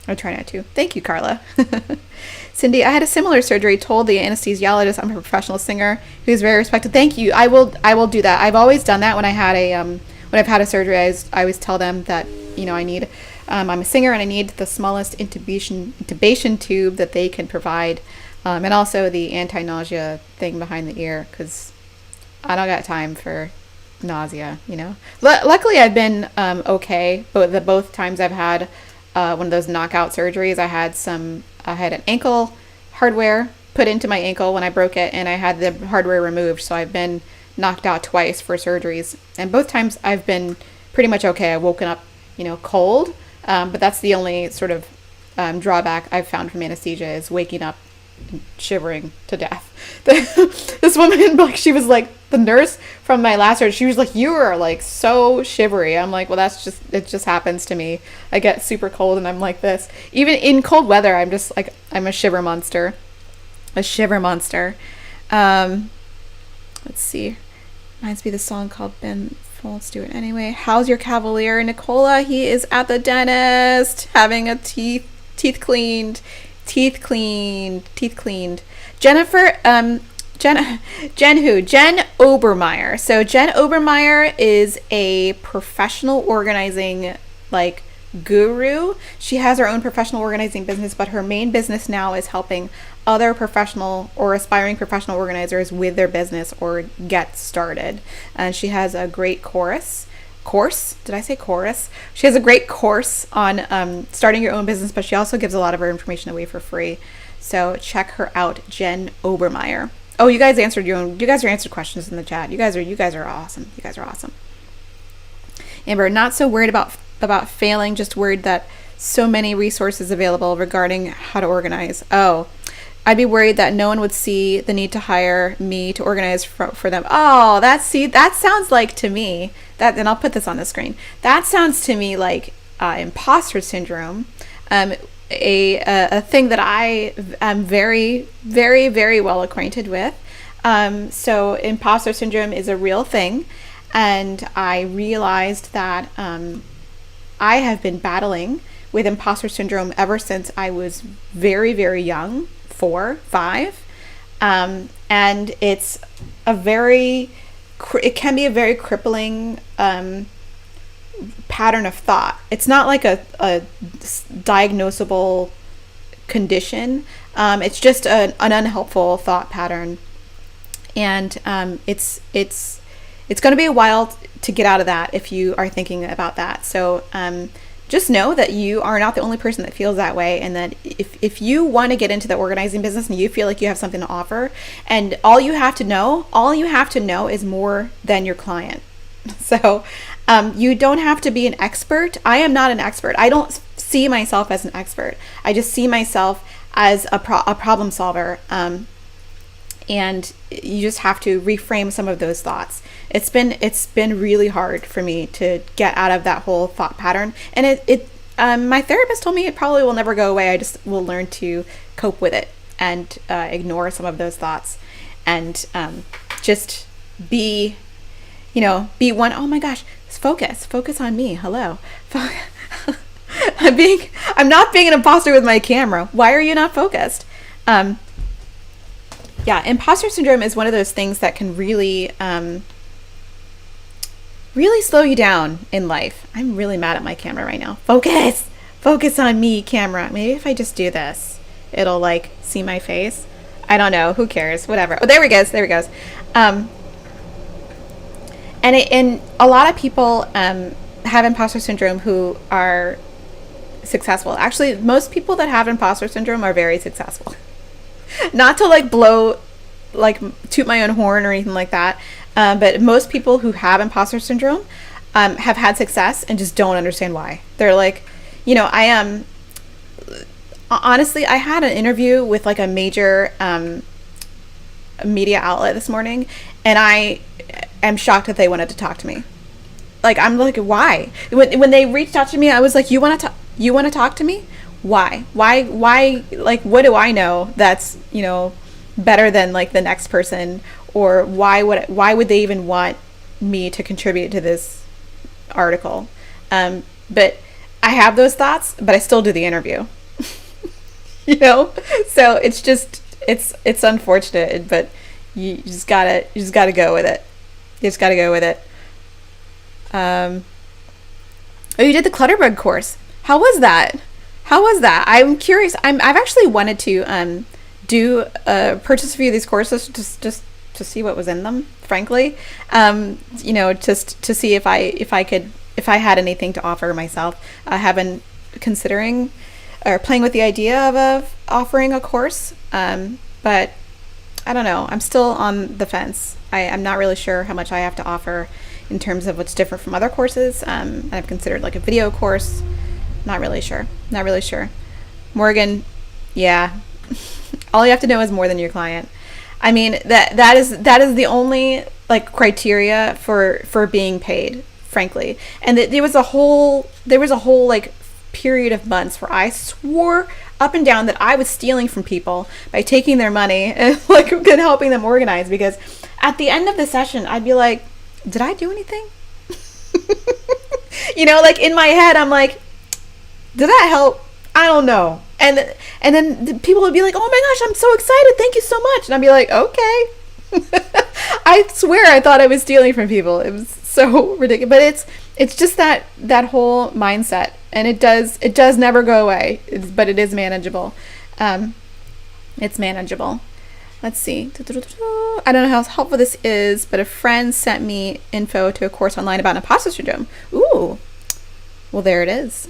Thank you, Carla. Cindy, I had a similar surgery, told the anesthesiologist I'm a professional singer who's very respected. Thank you. I will do that. I've always done that when I had when I've had a surgery. I always tell them that, I need, I'm a singer and I need the smallest intubation tube that they can provide. And also the anti-nausea thing behind the ear, because I don't got time for nausea, Luckily, I've been okay, but both times I've had one of those knockout surgeries, I had an ankle hardware put into my ankle when I broke it, and I had the hardware removed. So I've been knocked out twice for surgeries, and both times I've been pretty much okay. I've woken up, cold, but that's the only sort of drawback I've found from anesthesia, is waking up shivering to death. This woman, she was like, the nurse from my last surgery, she was like, you are like so shivery. I'm like, well, it just happens to me. I get super cold and I'm like this. Even in cold weather, I'm just like, I'm a shiver monster. Let's see. Reminds me of the song called Ben Folds Do It Anyway. How's your cavalier, Nicola? He is at the dentist having a teeth cleaned. Jennifer, Jen Obermeyer. So Jen Obermeyer is a professional organizing guru. She has her own professional organizing business, but her main business now is helping other professional or aspiring professional organizers with their business or get started. And she has a great course. Did I say chorus? She has a great course on starting your own business, but she also gives a lot of her information away for free. So check her out, Jen Obermeyer. Oh, you guys answered questions in the chat. You guys are awesome. Amber, not so worried about failing, just worried that so many resources available regarding how to organize. Oh, I'd be worried that no one would see the need to hire me to organize for them. Oh, that sounds like to me and I'll put this on the screen. That sounds to me like imposter syndrome, a thing that I am very, very, very well acquainted with. So imposter syndrome is a real thing, and I realized that I have been battling with imposter syndrome ever since I was very, very young. 4, 5, and it can be a very crippling pattern of thought. It's not like a diagnosable condition. It's just an unhelpful thought pattern, and it's going to be a while to get out of that if you are thinking about that. So just know that you are not the only person that feels that way, and that if you want to get into the organizing business and you feel like you have something to offer, and all you have to know is more than your client. So you don't have to be an expert. I am not an expert. I don't see myself as an expert. I just see myself as a problem solver. And you just have to reframe some of those thoughts. It's been really hard for me to get out of that whole thought pattern. And my therapist told me it probably will never go away. I just will learn to cope with it and ignore some of those thoughts, and just be one. Oh my gosh, focus on me. Hello. I'm not being an imposter with my camera. Why are you not focused? Yeah, imposter syndrome is one of those things that can really, really slow you down in life. I'm really mad at my camera right now. Focus on me, camera. Maybe if I just do this, it'll like see my face. I don't know. Who cares? Whatever. Oh, there it goes. And a lot of people have imposter syndrome who are successful. Actually, most people that have imposter syndrome are very successful. Not to toot my own horn or anything like that, but most people who have imposter syndrome have had success and just don't understand why. They're like, honestly, I had an interview with like a major media outlet this morning, and I am shocked that they wanted to talk to me. Like, I'm like, why? When they reached out to me, I was like, you want to talk to me? Why, like, what do I know that's, better than like the next person? Or why would they even want me to contribute to this article? But I have those thoughts, but I still do the interview. So it's just, it's unfortunate, but you just gotta go with it. Oh, you did the Clutterbug course. How was that? I'm curious. I've actually wanted to purchase a few of these courses just to see what was in them, frankly. Just to see if I had anything to offer myself. I have been considering or playing with the idea of offering a course, but I don't know. I'm still on the fence. I'm not really sure how much I have to offer in terms of what's different from other courses. I've considered like a video course. Not really sure. Morgan, yeah. All you have to know is more than your client. I mean, that is the only like criteria for being paid, frankly. And there was a whole like period of months where I swore up and down that I was stealing from people by taking their money and like and helping them organize, because at the end of the session I'd be like, did I do anything? Like in my head I'm like, did that help? I don't know. And then the people would be like, oh my gosh, I'm so excited, thank you so much. And I'd be like, okay. I swear I thought I was stealing from people. It was so ridiculous. But it's just that whole mindset, and it does never go away. But it is manageable. It's manageable. Let's see. I don't know how helpful this is, but a friend sent me info to a course online about imposter syndrome. Ooh. Well, there it is.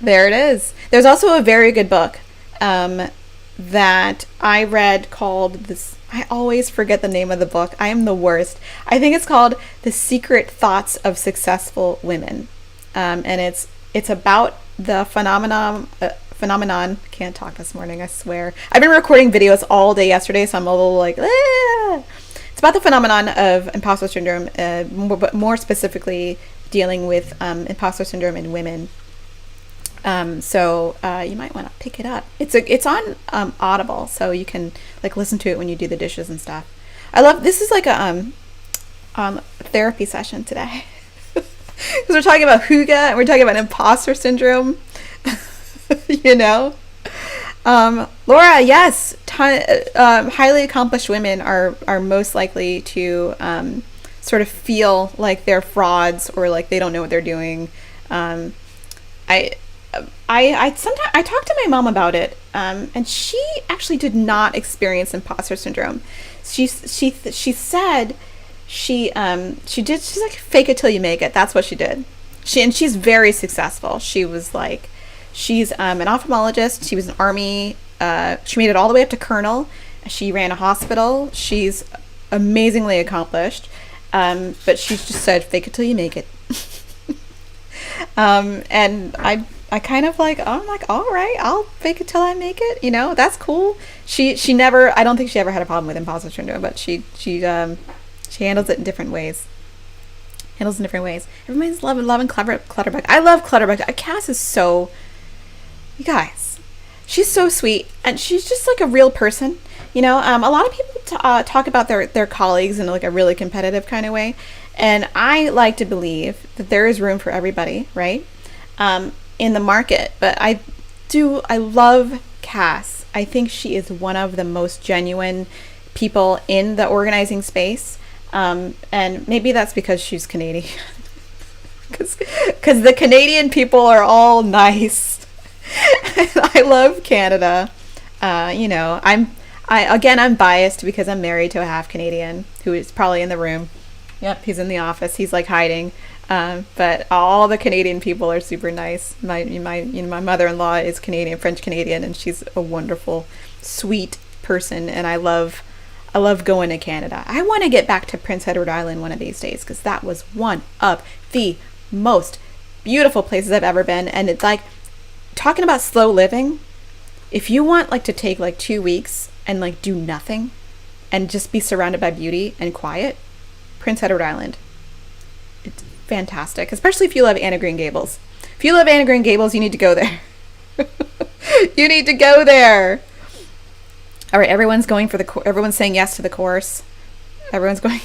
There's also a very good book that I read called this. I always forget the name of the book. I am the worst. I think it's called The Secret Thoughts of Successful Women. And it's about the phenomenon. Can't talk this morning, I swear. I've been recording videos all day yesterday, so I'm a little like, ah. It's about the phenomenon of imposter syndrome, but more specifically dealing with imposter syndrome in women. So you might want to pick it up. It's on Audible, so you can like listen to it when you do the dishes and stuff. This is like a therapy session today, because we're talking about Hygge and we're talking about imposter syndrome. Laura, yes, highly accomplished women are most likely to sort of feel like they're frauds or like they don't know what they're doing. I talked to my mom about it, and she actually did not experience imposter syndrome. She said she's like, fake it till you make it. That's what she did. she's very successful. She's an ophthalmologist. She was an army. She made it all the way up to colonel. She ran a hospital. She's amazingly accomplished. But she's just said, fake it till you make it. And I kind of like, I'm like, all right, I'll fake it till I make it. That's cool. She never, I don't think she ever had a problem with imposter syndrome, but she handles it in different ways. Everybody's loving Clutterbuck. I love Clutterbuck. Cass is so, you guys, she's so sweet, and she's just like a real person. A lot of people talk about their colleagues in like a really competitive kind of way, and I like to believe that there is room for everybody, right? In the market, but I love Cass. I think she is one of the most genuine people in the organizing space, and maybe that's because she's Canadian, because the Canadian people are all nice. I love Canada. I'm biased because I'm married to a half Canadian who is probably in the room. Yep, he's in the office. He's like hiding. But all the Canadian people are super nice. My mother-in-law is Canadian, French Canadian, and she's a wonderful, sweet person. And I love going to Canada. I want to get back to Prince Edward Island one of these days, because that was one of the most beautiful places I've ever been. And it's like, talking about slow living, if you want like to take like 2 weeks and like do nothing and just be surrounded by beauty and quiet, Prince Edward Island. It's fantastic, especially if you love Anne of Green Gables. If you love Anne of Green Gables, you need to go there. You need to go there. All right, everyone's saying yes to the course. Everyone's going.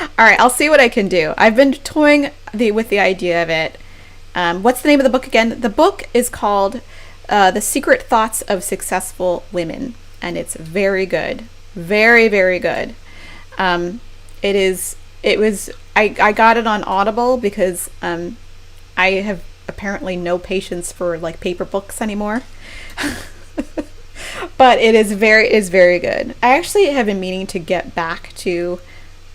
All right, I'll see what I can do. I've been toying with the idea of it. What's the name of the book again? The book is called The Secret Thoughts of Successful Women, and it's very good. Very, very good. I got it on Audible because I have apparently no patience for like paper books anymore. But it is very good. I actually have been meaning to get back to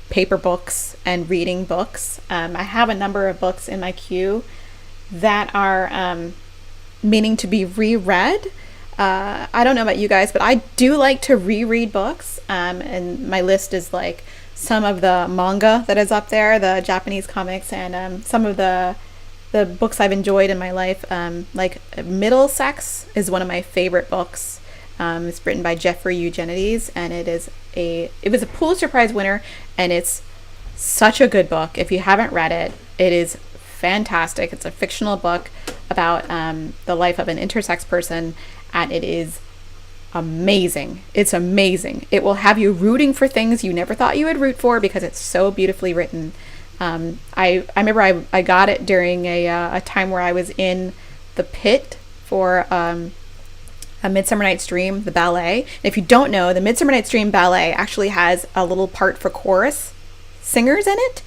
paper books and reading books. I have a number of books in my queue that are meaning to be reread. I don't know about you guys, but I do like to reread books. And my list is like some of the manga that is up there, the Japanese comics, and some of the books I've enjoyed in my life. Like Middlesex is one of my favorite books. It's written by Jeffrey Eugenides, and it was a Pulitzer Prize winner, and it's such a good book. If you haven't read it, it is fantastic. It's a fictional book about the life of an intersex person, and it is amazing. It's amazing. It will have you rooting for things you never thought you would root for because it's so beautifully written. I remember I got it during a time where I was in the pit for A Midsummer Night's Dream, the ballet. And if you don't know, the Midsummer Night's Dream ballet actually has a little part for chorus singers in it.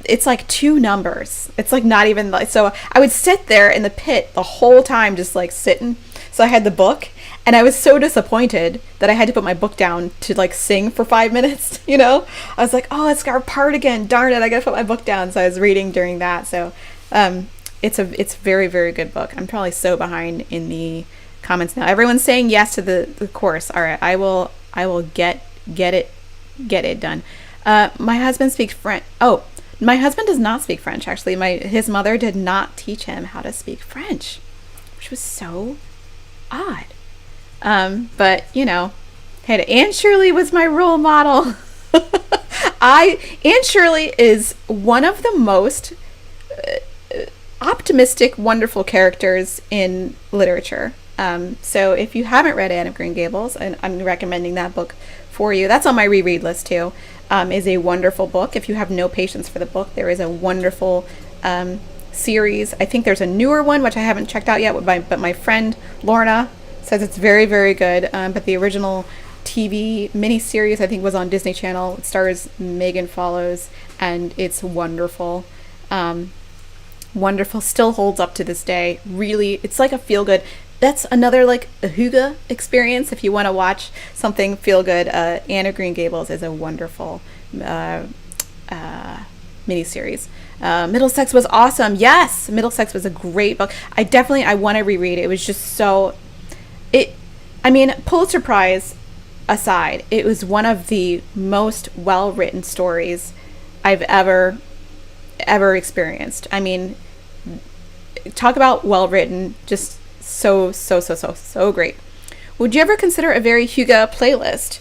It's like 2 numbers. It's like not even like, so I would sit there in the pit the whole time just like sitting. So I had the book, and I was so disappointed that I had to put my book down to like sing for 5 minutes, I was like, oh, it's got a part again. Darn it, I gotta put my book down. So I was reading during that. So it's a very, very good book. I'm probably so behind in the comments now. Everyone's saying yes to the course. All right, I will get it done. My husband speaks French. Oh, my husband does not speak French, actually. His mother did not teach him how to speak French, which was so odd. But hey, Anne Shirley was my role model. Anne Shirley is one of the most optimistic, wonderful characters in literature. So if you haven't read Anne of Green Gables, and I'm recommending that book for you, that's on my reread list too, is a wonderful book. If you have no patience for the book, there is a wonderful series. I think there's a newer one, which I haven't checked out yet, but my friend Lorna says it's very, very good. But the original TV miniseries, I think, was on Disney Channel. It stars Megan Follows, and it's wonderful. Wonderful, still holds up to this day. Really, it's like a feel-good. That's another like a Hygge experience. If you want to watch something feel good, Anne of Green Gables is a wonderful miniseries. Middlesex was awesome. Yes, Middlesex was a great book. I want to reread it. It was just so it. I mean, Pulitzer Prize aside, it was one of the most well written stories I've ever experienced. I mean, talk about well written, just so great. Would you ever consider a very Hygge playlist?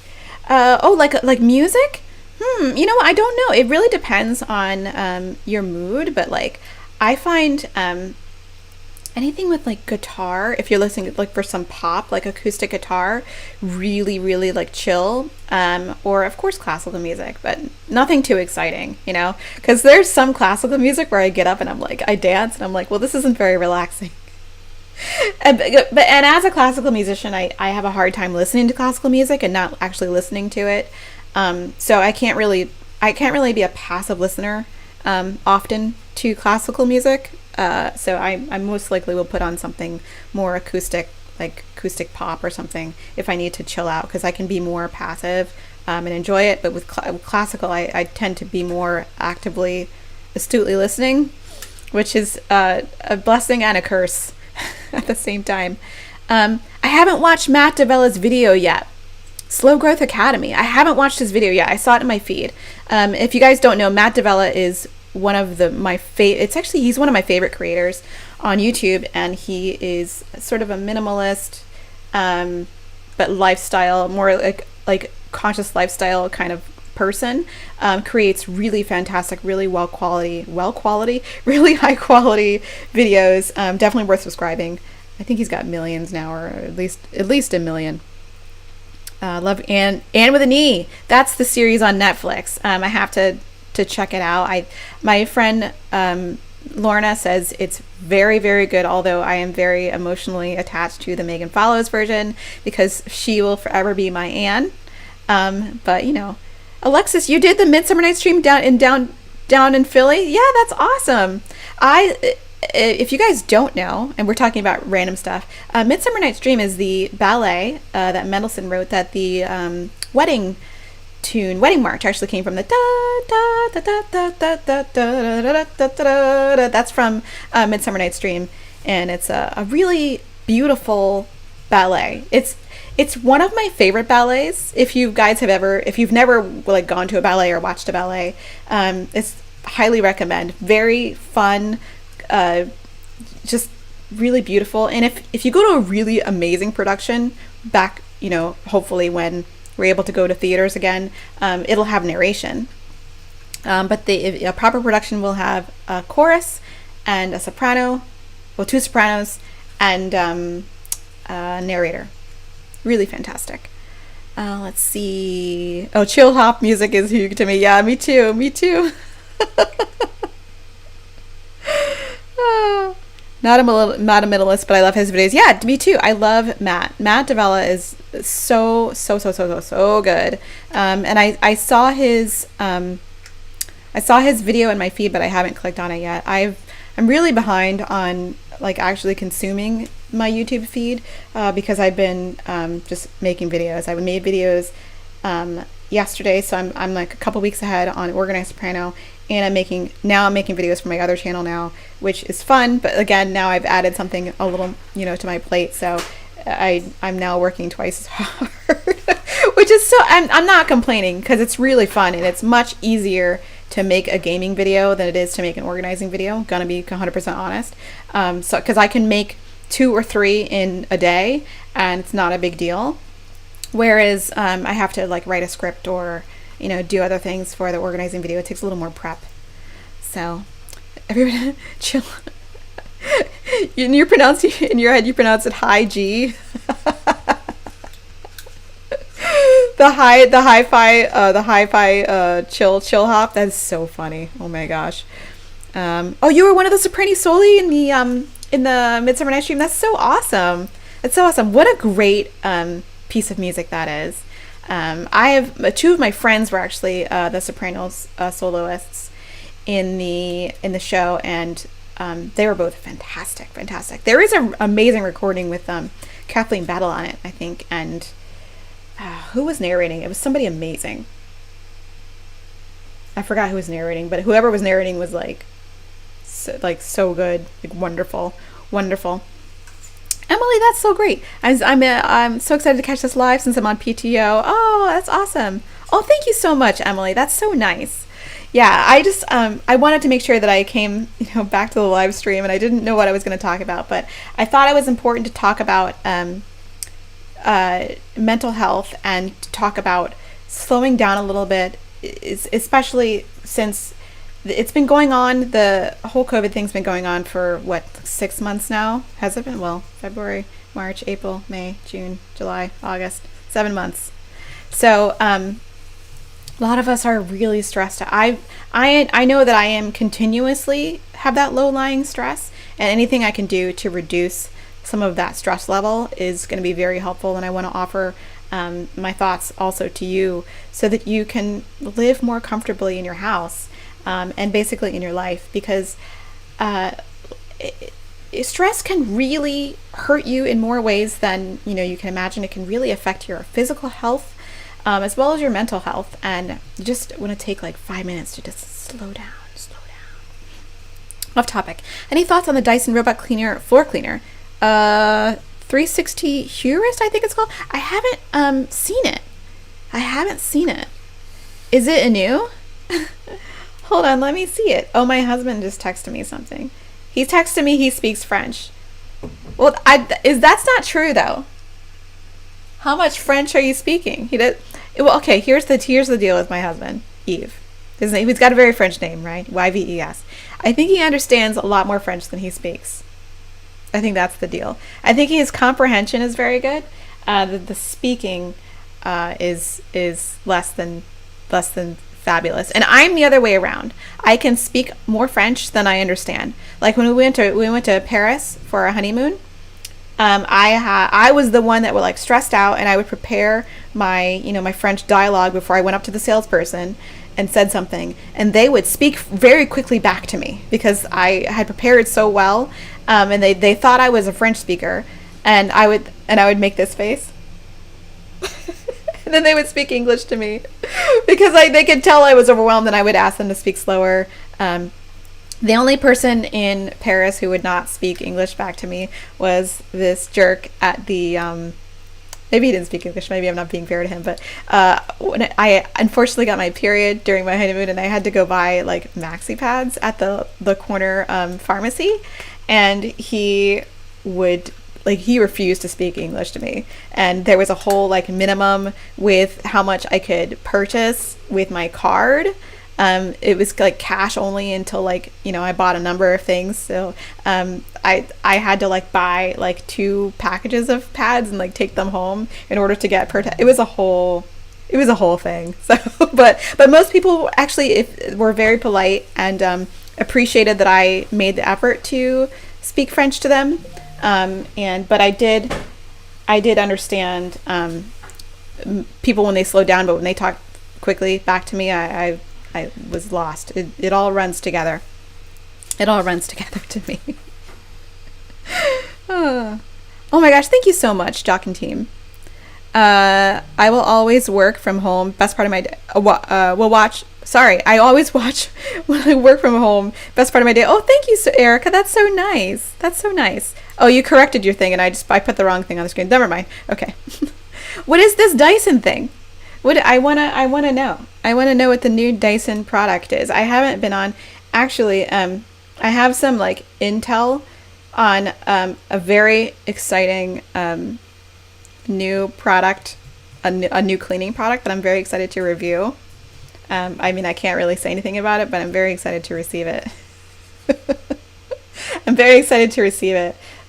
Like music? You know what? I don't know. It really depends on your mood, but like I find anything with like guitar, if you're listening like for some pop, like acoustic guitar, really like chill. Or of course classical music, but nothing too exciting, you know? Because there's some classical music where I get up and I'm like, I dance and I'm like, well, this isn't very relaxing. And as a classical musician, I have a hard time listening to classical music and not actually listening to it. So I can't really be a passive listener often to classical music. So I most likely will put on something more acoustic, like acoustic pop or something, if I need to chill out, because I can be more passive and enjoy it. But with classical, I tend to be more astutely listening, which is a blessing and a curse at the same time. I haven't watched Matt Davella's video yet. Slow Growth Academy. I haven't watched his video yet. I saw it in my feed. If you guys don't know, Matt Davella is one of he's one of my favorite creators on YouTube, and he is sort of a minimalist, but lifestyle, more like conscious lifestyle kind of person. Creates really fantastic, really really high quality videos. Definitely worth subscribing. I think he's got millions now, or at least a million. Love Anne with an E. That's the series on Netflix. I have to check it out. My friend Lorna says it's very good, although I am very emotionally attached to the Megan Follows version because she will forever be my Anne. But you know, Alexis, you did the Midsummer Night's Dream down in Philly. Yeah, that's awesome. If you guys don't know, and we're talking about random stuff, Midsummer Night's Dream is the ballet that Mendelssohn wrote, that the wedding march actually came from. The da da da da da da da da da da. That's from Midsummer Night's Dream, and it's a really beautiful ballet. It's one of my favorite ballets. If you've never like gone to a ballet or watched a ballet, it's highly recommend. Very fun. Just really beautiful. And if you go to a really amazing production back, you know, hopefully when we're able to go to theaters again, it'll have narration. But a proper production will have a chorus and a soprano, well, 2 sopranos and a narrator. Really fantastic. Let's see. Oh, chill hop music is huge to me. Yeah, me too. Not a minimalist, but I love his videos. Yeah, me too. I love Matt. Matt Davella is so good. And I saw his video in my feed, but I haven't clicked on it yet. I'm really behind on like actually consuming my YouTube feed because I've been just making videos. I made videos yesterday, so I'm like a couple weeks ahead on Organized Soprano, and I'm making videos for my other channel now, which is fun. But again, now I've added something a little, you know, to my plate, so I'm now working twice as hard, which is I'm not complaining because it's really fun, and it's much easier to make a gaming video than it is to make an organizing video. Gonna be 100% honest. So because I can make 2 or 3 in a day, and it's not a big deal. Whereas I have to like write a script or, you know, do other things for the organizing video. It takes a little more prep. So everybody chill. In your head you pronounce it Hygge. the hi-fi chill hop. That's so funny. Oh my gosh. Oh, you were one of the Soprani Soli in the Midsummer Night's Dream. That's so awesome. It's so awesome. What a great piece of music that is. I have 2 of my friends were actually the Sopranos soloists in the show, and they were both fantastic. There is an amazing recording with Kathleen Battle on it, I think, and who was narrating? It was somebody amazing. I forgot who was narrating, but whoever was narrating was like so good, like wonderful, wonderful. Emily, that's so great. I'm so excited to catch this live since I'm on PTO. Oh, that's awesome. Oh, thank you so much, Emily. That's so nice. Yeah, I just I wanted to make sure that I came, back to the live stream, and I didn't know what I was going to talk about, but I thought it was important to talk about mental health and to talk about slowing down a little bit, especially since it's been going on. The whole COVID thing's been going on for 6 months now. Has it been? Well, February, March, April, May, June, July, August, 7 months. So a lot of us are really stressed out. I know that I am continuously have that low-lying stress, and anything I can do to reduce some of that stress level is going to be very helpful. And I want to offer my thoughts also to you so that you can live more comfortably in your house. And basically in your life, because stress can really hurt you in more ways than you can imagine. It can really affect your physical health as well as your mental health, and you just want to take like 5 minutes to just slow down. Off topic. Any thoughts on the Dyson robot cleaner, floor cleaner? 360 Hurist, I think it's called. I haven't seen it. Is it a new? Hold on, let me see it. Oh, my husband just texted me something. He texted me he speaks French. Well, that's not true though. How much French are you speaking? He did. Well, okay. Here's the deal with my husband, Yves. His name. He's got a very French name, right? Yves. I think he understands a lot more French than he speaks. I think that's the deal. I think his comprehension is very good. The speaking is less than fabulous. And I'm the other way around. I can speak more French than I understand. Like when we went to Paris for our honeymoon, I was the one that was like stressed out, and I would prepare my my French dialogue before I went up to the salesperson and said something, and they would speak very quickly back to me because I had prepared so well, and they thought I was a French speaker, and I would make this face. And then they would speak English to me because they could tell I was overwhelmed, and I would ask them to speak slower. The only person in Paris who would not speak English back to me was this jerk at the, maybe he didn't speak English, maybe I'm not being fair to him, but when I unfortunately got my period during my honeymoon, and I had to go buy like maxi pads at the corner pharmacy, and he refused to speak English to me, and there was a whole like minimum with how much I could purchase with my card. It was like cash only until I bought a number of things. So I had to like buy like 2 packages of pads and like take them home in order to get it was a whole thing. So but most people actually were very polite and appreciated that I made the effort to speak French to them. But I did understand people when they slow down, but when they talk quickly back to me, I was lost. It all runs together. It all runs together to me. Oh my gosh, thank you so much, Jock and Team. I will always work from home. Best part of my day. I always watch when I work from home. Best part of my day. Oh, thank you, Erica. That's so nice. Oh, you corrected your thing, and I put the wrong thing on the screen. Never mind. Okay. What is this Dyson thing? I want to know. I want to know what the new Dyson product is. I haven't been on. Actually, I have some like intel on a very exciting new product, a new cleaning product that I'm very excited to review. I can't really say anything about it, but I'm very excited to receive it.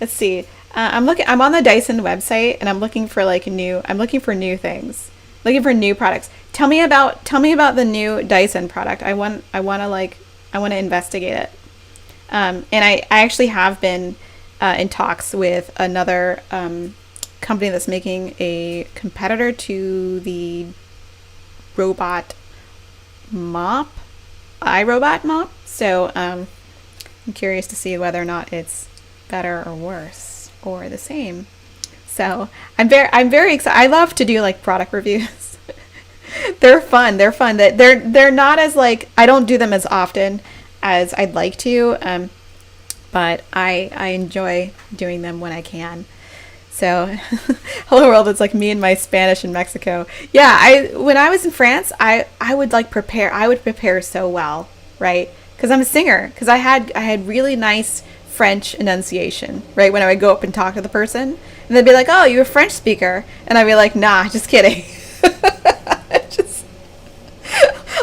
Let's see. I'm on the Dyson website, and I'm looking for new things. Looking for new products. Tell me about the new Dyson product. I want to investigate it. And I actually have been in talks with another company that's making a competitor to the robot mop, iRobot mop. So I'm curious to see whether or not it's better or worse or the same. So I'm very excited. I love to do like product reviews. They're fun. They're not as like, I don't do them as often as I'd like to. but I enjoy doing them when I can. So, hello world, it's like me and my Spanish in Mexico. Yeah, when I was in France, I would like prepare. I would prepare so well, right? Because I'm a singer. Because I had really nice French enunciation, right? When I would go up and talk to the person, and they'd be like, "Oh, you're a French speaker," and I'd be like, "Nah, just kidding." Just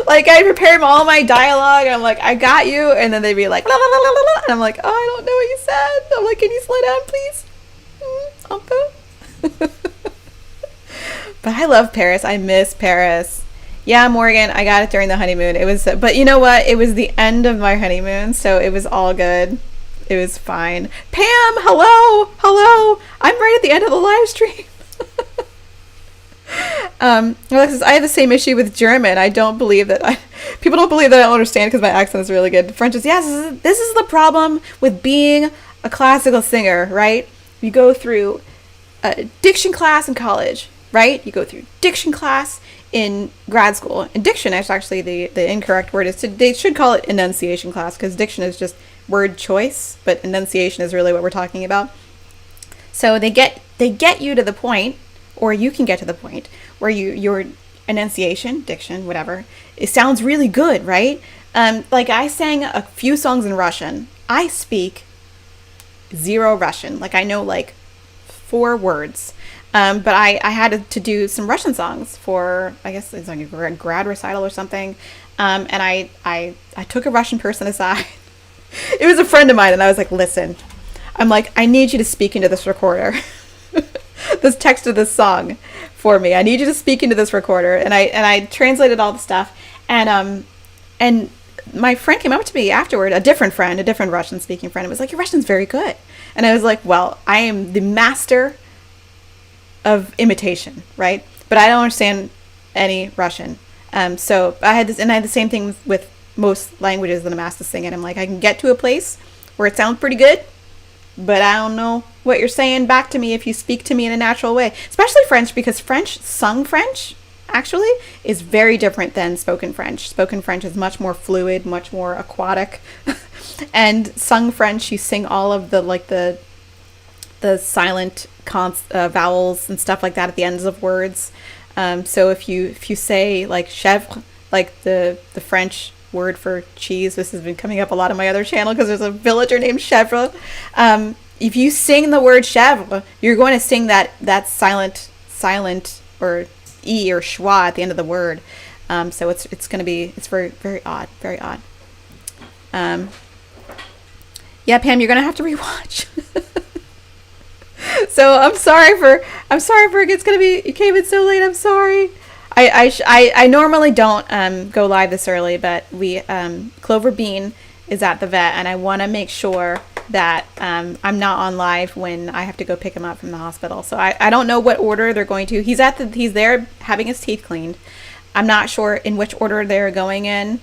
like I prepare all my dialogue, and I'm like, "I got you," and then they'd be like, "La la la la la," and I'm like, "Oh, I don't know what you said." I'm like, "Can you slow down, please?" But I love Paris. I miss Paris. Yeah, Morgan, I got it during the honeymoon. It was, but you know what? It was the end of my honeymoon, so it was all good. It was fine. Pam, hello, hello. I'm right at the end of the live stream. Alexis, I have the same issue with German. I don't believe that people don't believe that I don't understand because my accent is really good. French is, yes, this is the problem with being a classical singer, right? You go through a diction class in college, right? You go through diction class in grad school. And diction is actually the incorrect word. They should call it enunciation class because diction is just word choice, but enunciation is really what we're talking about. So they get you to the point, or you can get to the point where your enunciation, diction, whatever, it sounds really good, right? Like I sang a few songs in Russian. I speak zero Russian. Like I know like 4 words. But I had to do some Russian songs for, I guess it's like a grad recital or something. And I took a Russian person aside. It was a friend of mine, and I was like, listen, I'm like, I need you to speak into this recorder. This text of this song for me. I need you to speak into this recorder. And I translated all the stuff. And my friend came up to me afterward, a different Russian speaking friend, and was like, your Russian's very good. And I was like, well, I am the master of imitation, right? But I don't understand any Russian. So I had the same thing with most languages that I'm asked to sing in. I'm like, I can get to a place where it sounds pretty good, but I don't know what you're saying back to me if you speak to me in a natural way. Especially French, because sung French, actually, is very different than spoken French. Spoken French is much more fluid, much more aquatic. And sung French, you sing all of the silent vowels and stuff like that at the ends of words. So if you say like chèvre, like the French word for cheese, this has been coming up a lot on my other channel because there's a villager named Chèvre. If you sing the word chèvre, you're going to sing that silent or e or schwa at the end of the word. So it's very, very odd, very odd. Yeah, Pam, you're gonna have to rewatch. So I'm sorry for it's gonna be, you came in so late. I'm sorry. I normally don't go live this early, but Clover Bean is at the vet, and I want to make sure that I'm not on live when I have to go pick him up from the hospital. So I don't know what order they're going to. He's there having his teeth cleaned. I'm not sure in which order they're going in.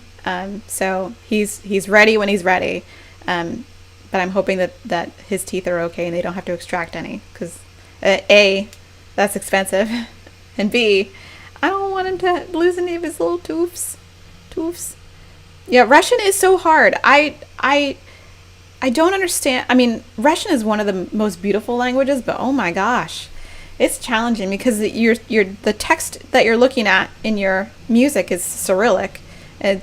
So he's ready when he's ready. But I'm hoping that his teeth are okay and they don't have to extract any, because A, that's expensive, and B, I don't want him to lose any of his little toofs. Yeah, Russian is so hard. I don't understand. I mean, Russian is one of the most beautiful languages, but oh my gosh, it's challenging because the text that you're looking at in your music is Cyrillic.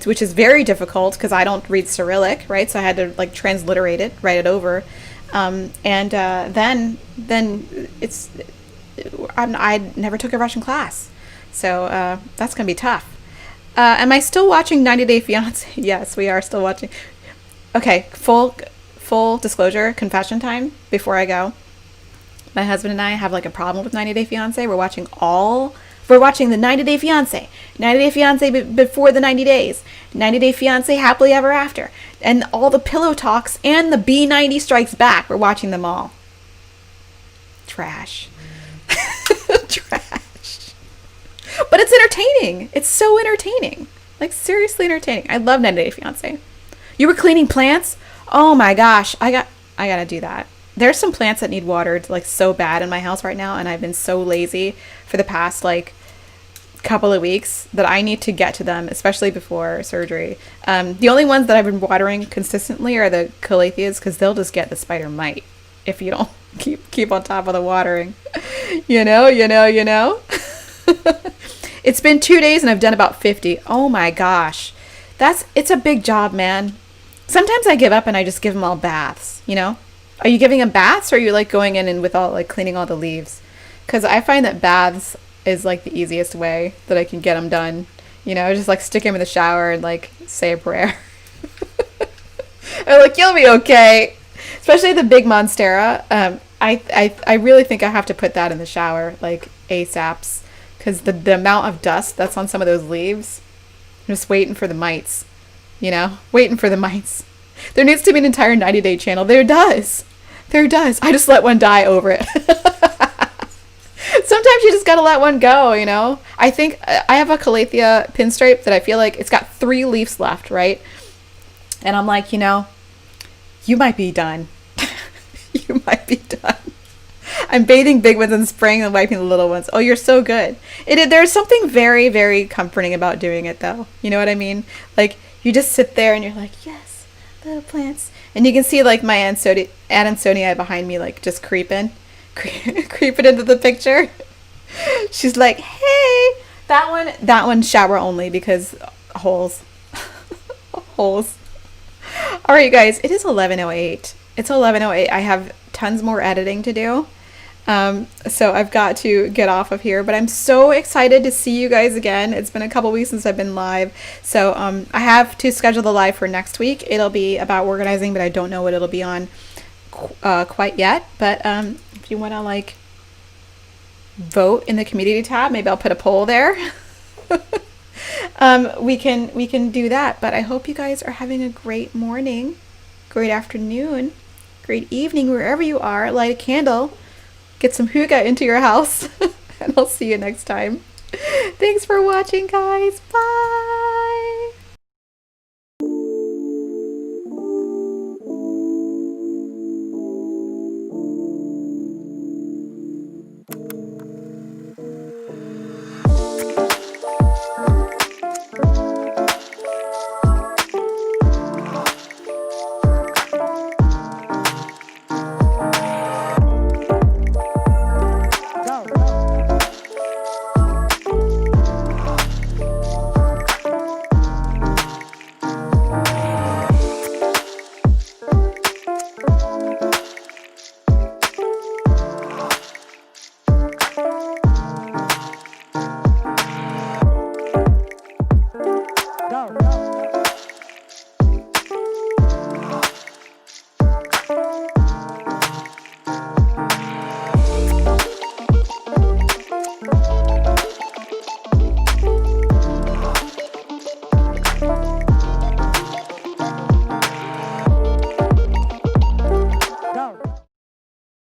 Which is very difficult because I don't read Cyrillic, right? So I had to like transliterate it, write it over, then it's. I never took a Russian class, so that's gonna be tough. Am I still watching 90 Day Fiancé? Yes, we are still watching. Okay, full disclosure, confession time before I go. My husband and I have like a problem with 90 Day Fiancé. We're watching the 90 Day Fiancé, 90 Day Fiancé before the 90 days, 90 Day Fiancé Happily Ever After, and all the pillow talks and the B90 Strikes Back. We're watching them all. Trash. Trash. But it's entertaining. It's so entertaining. Like seriously entertaining. I love 90 Day Fiancé. You were cleaning plants? Oh my gosh. I gotta do that. There's some plants that need watered like so bad in my house right now, and I've been so lazy for the past like couple of weeks that I need to get to them, especially before surgery. The only ones that I've been watering consistently are the calatheas, because they'll just get the spider mite if you don't keep on top of the watering. You know. It's been 2 days and I've done about 50. Oh my gosh. It's a big job, man. Sometimes I give up and I just give them all baths, you know? Are you giving them baths, or are you like going in and with all like cleaning all the leaves? Because I find that baths is like the easiest way that I can get them done. You know, just like stick them in the shower and like say a prayer. Or like, you'll be okay. Especially the big monstera. I really think I have to put that in the shower like ASAPs, because the amount of dust that's on some of those leaves. I'm just waiting for the mites. You know, waiting for the mites. There needs to be an entire 90-day channel. There does. I just let one die over it. Sometimes you just gotta let one go, you know? I think I have a calathea pinstripe that I feel like it's got 3 leaves left, right? And I'm like, you know, you might be done. You might be done. I'm bathing big ones in spring and wiping the little ones. Oh, you're so good. There's something very, very comforting about doing it, though. You know what I mean? Like, you just sit there and you're like, yes, little plants. And you can see, like, my Adansonii behind me, like, just creeping into the picture. She's like, hey. That one shower only, because holes. Holes. All right, you guys, it is 11:08. It's 11:08. I have tons more editing to do. So I've got to get off of here, but I'm so excited to see you guys again. It's been a couple weeks since I've been live. So, I have to schedule the live for next week. It'll be about organizing, but I don't know what it'll be on, quite yet. But, if you want to like vote in the community tab, maybe I'll put a poll there. We can do that, but I hope you guys are having a great morning, great afternoon, great evening, wherever you are. Light a candle. Get some hygge into your house, and I'll see you next time. Thanks for watching, guys. Bye.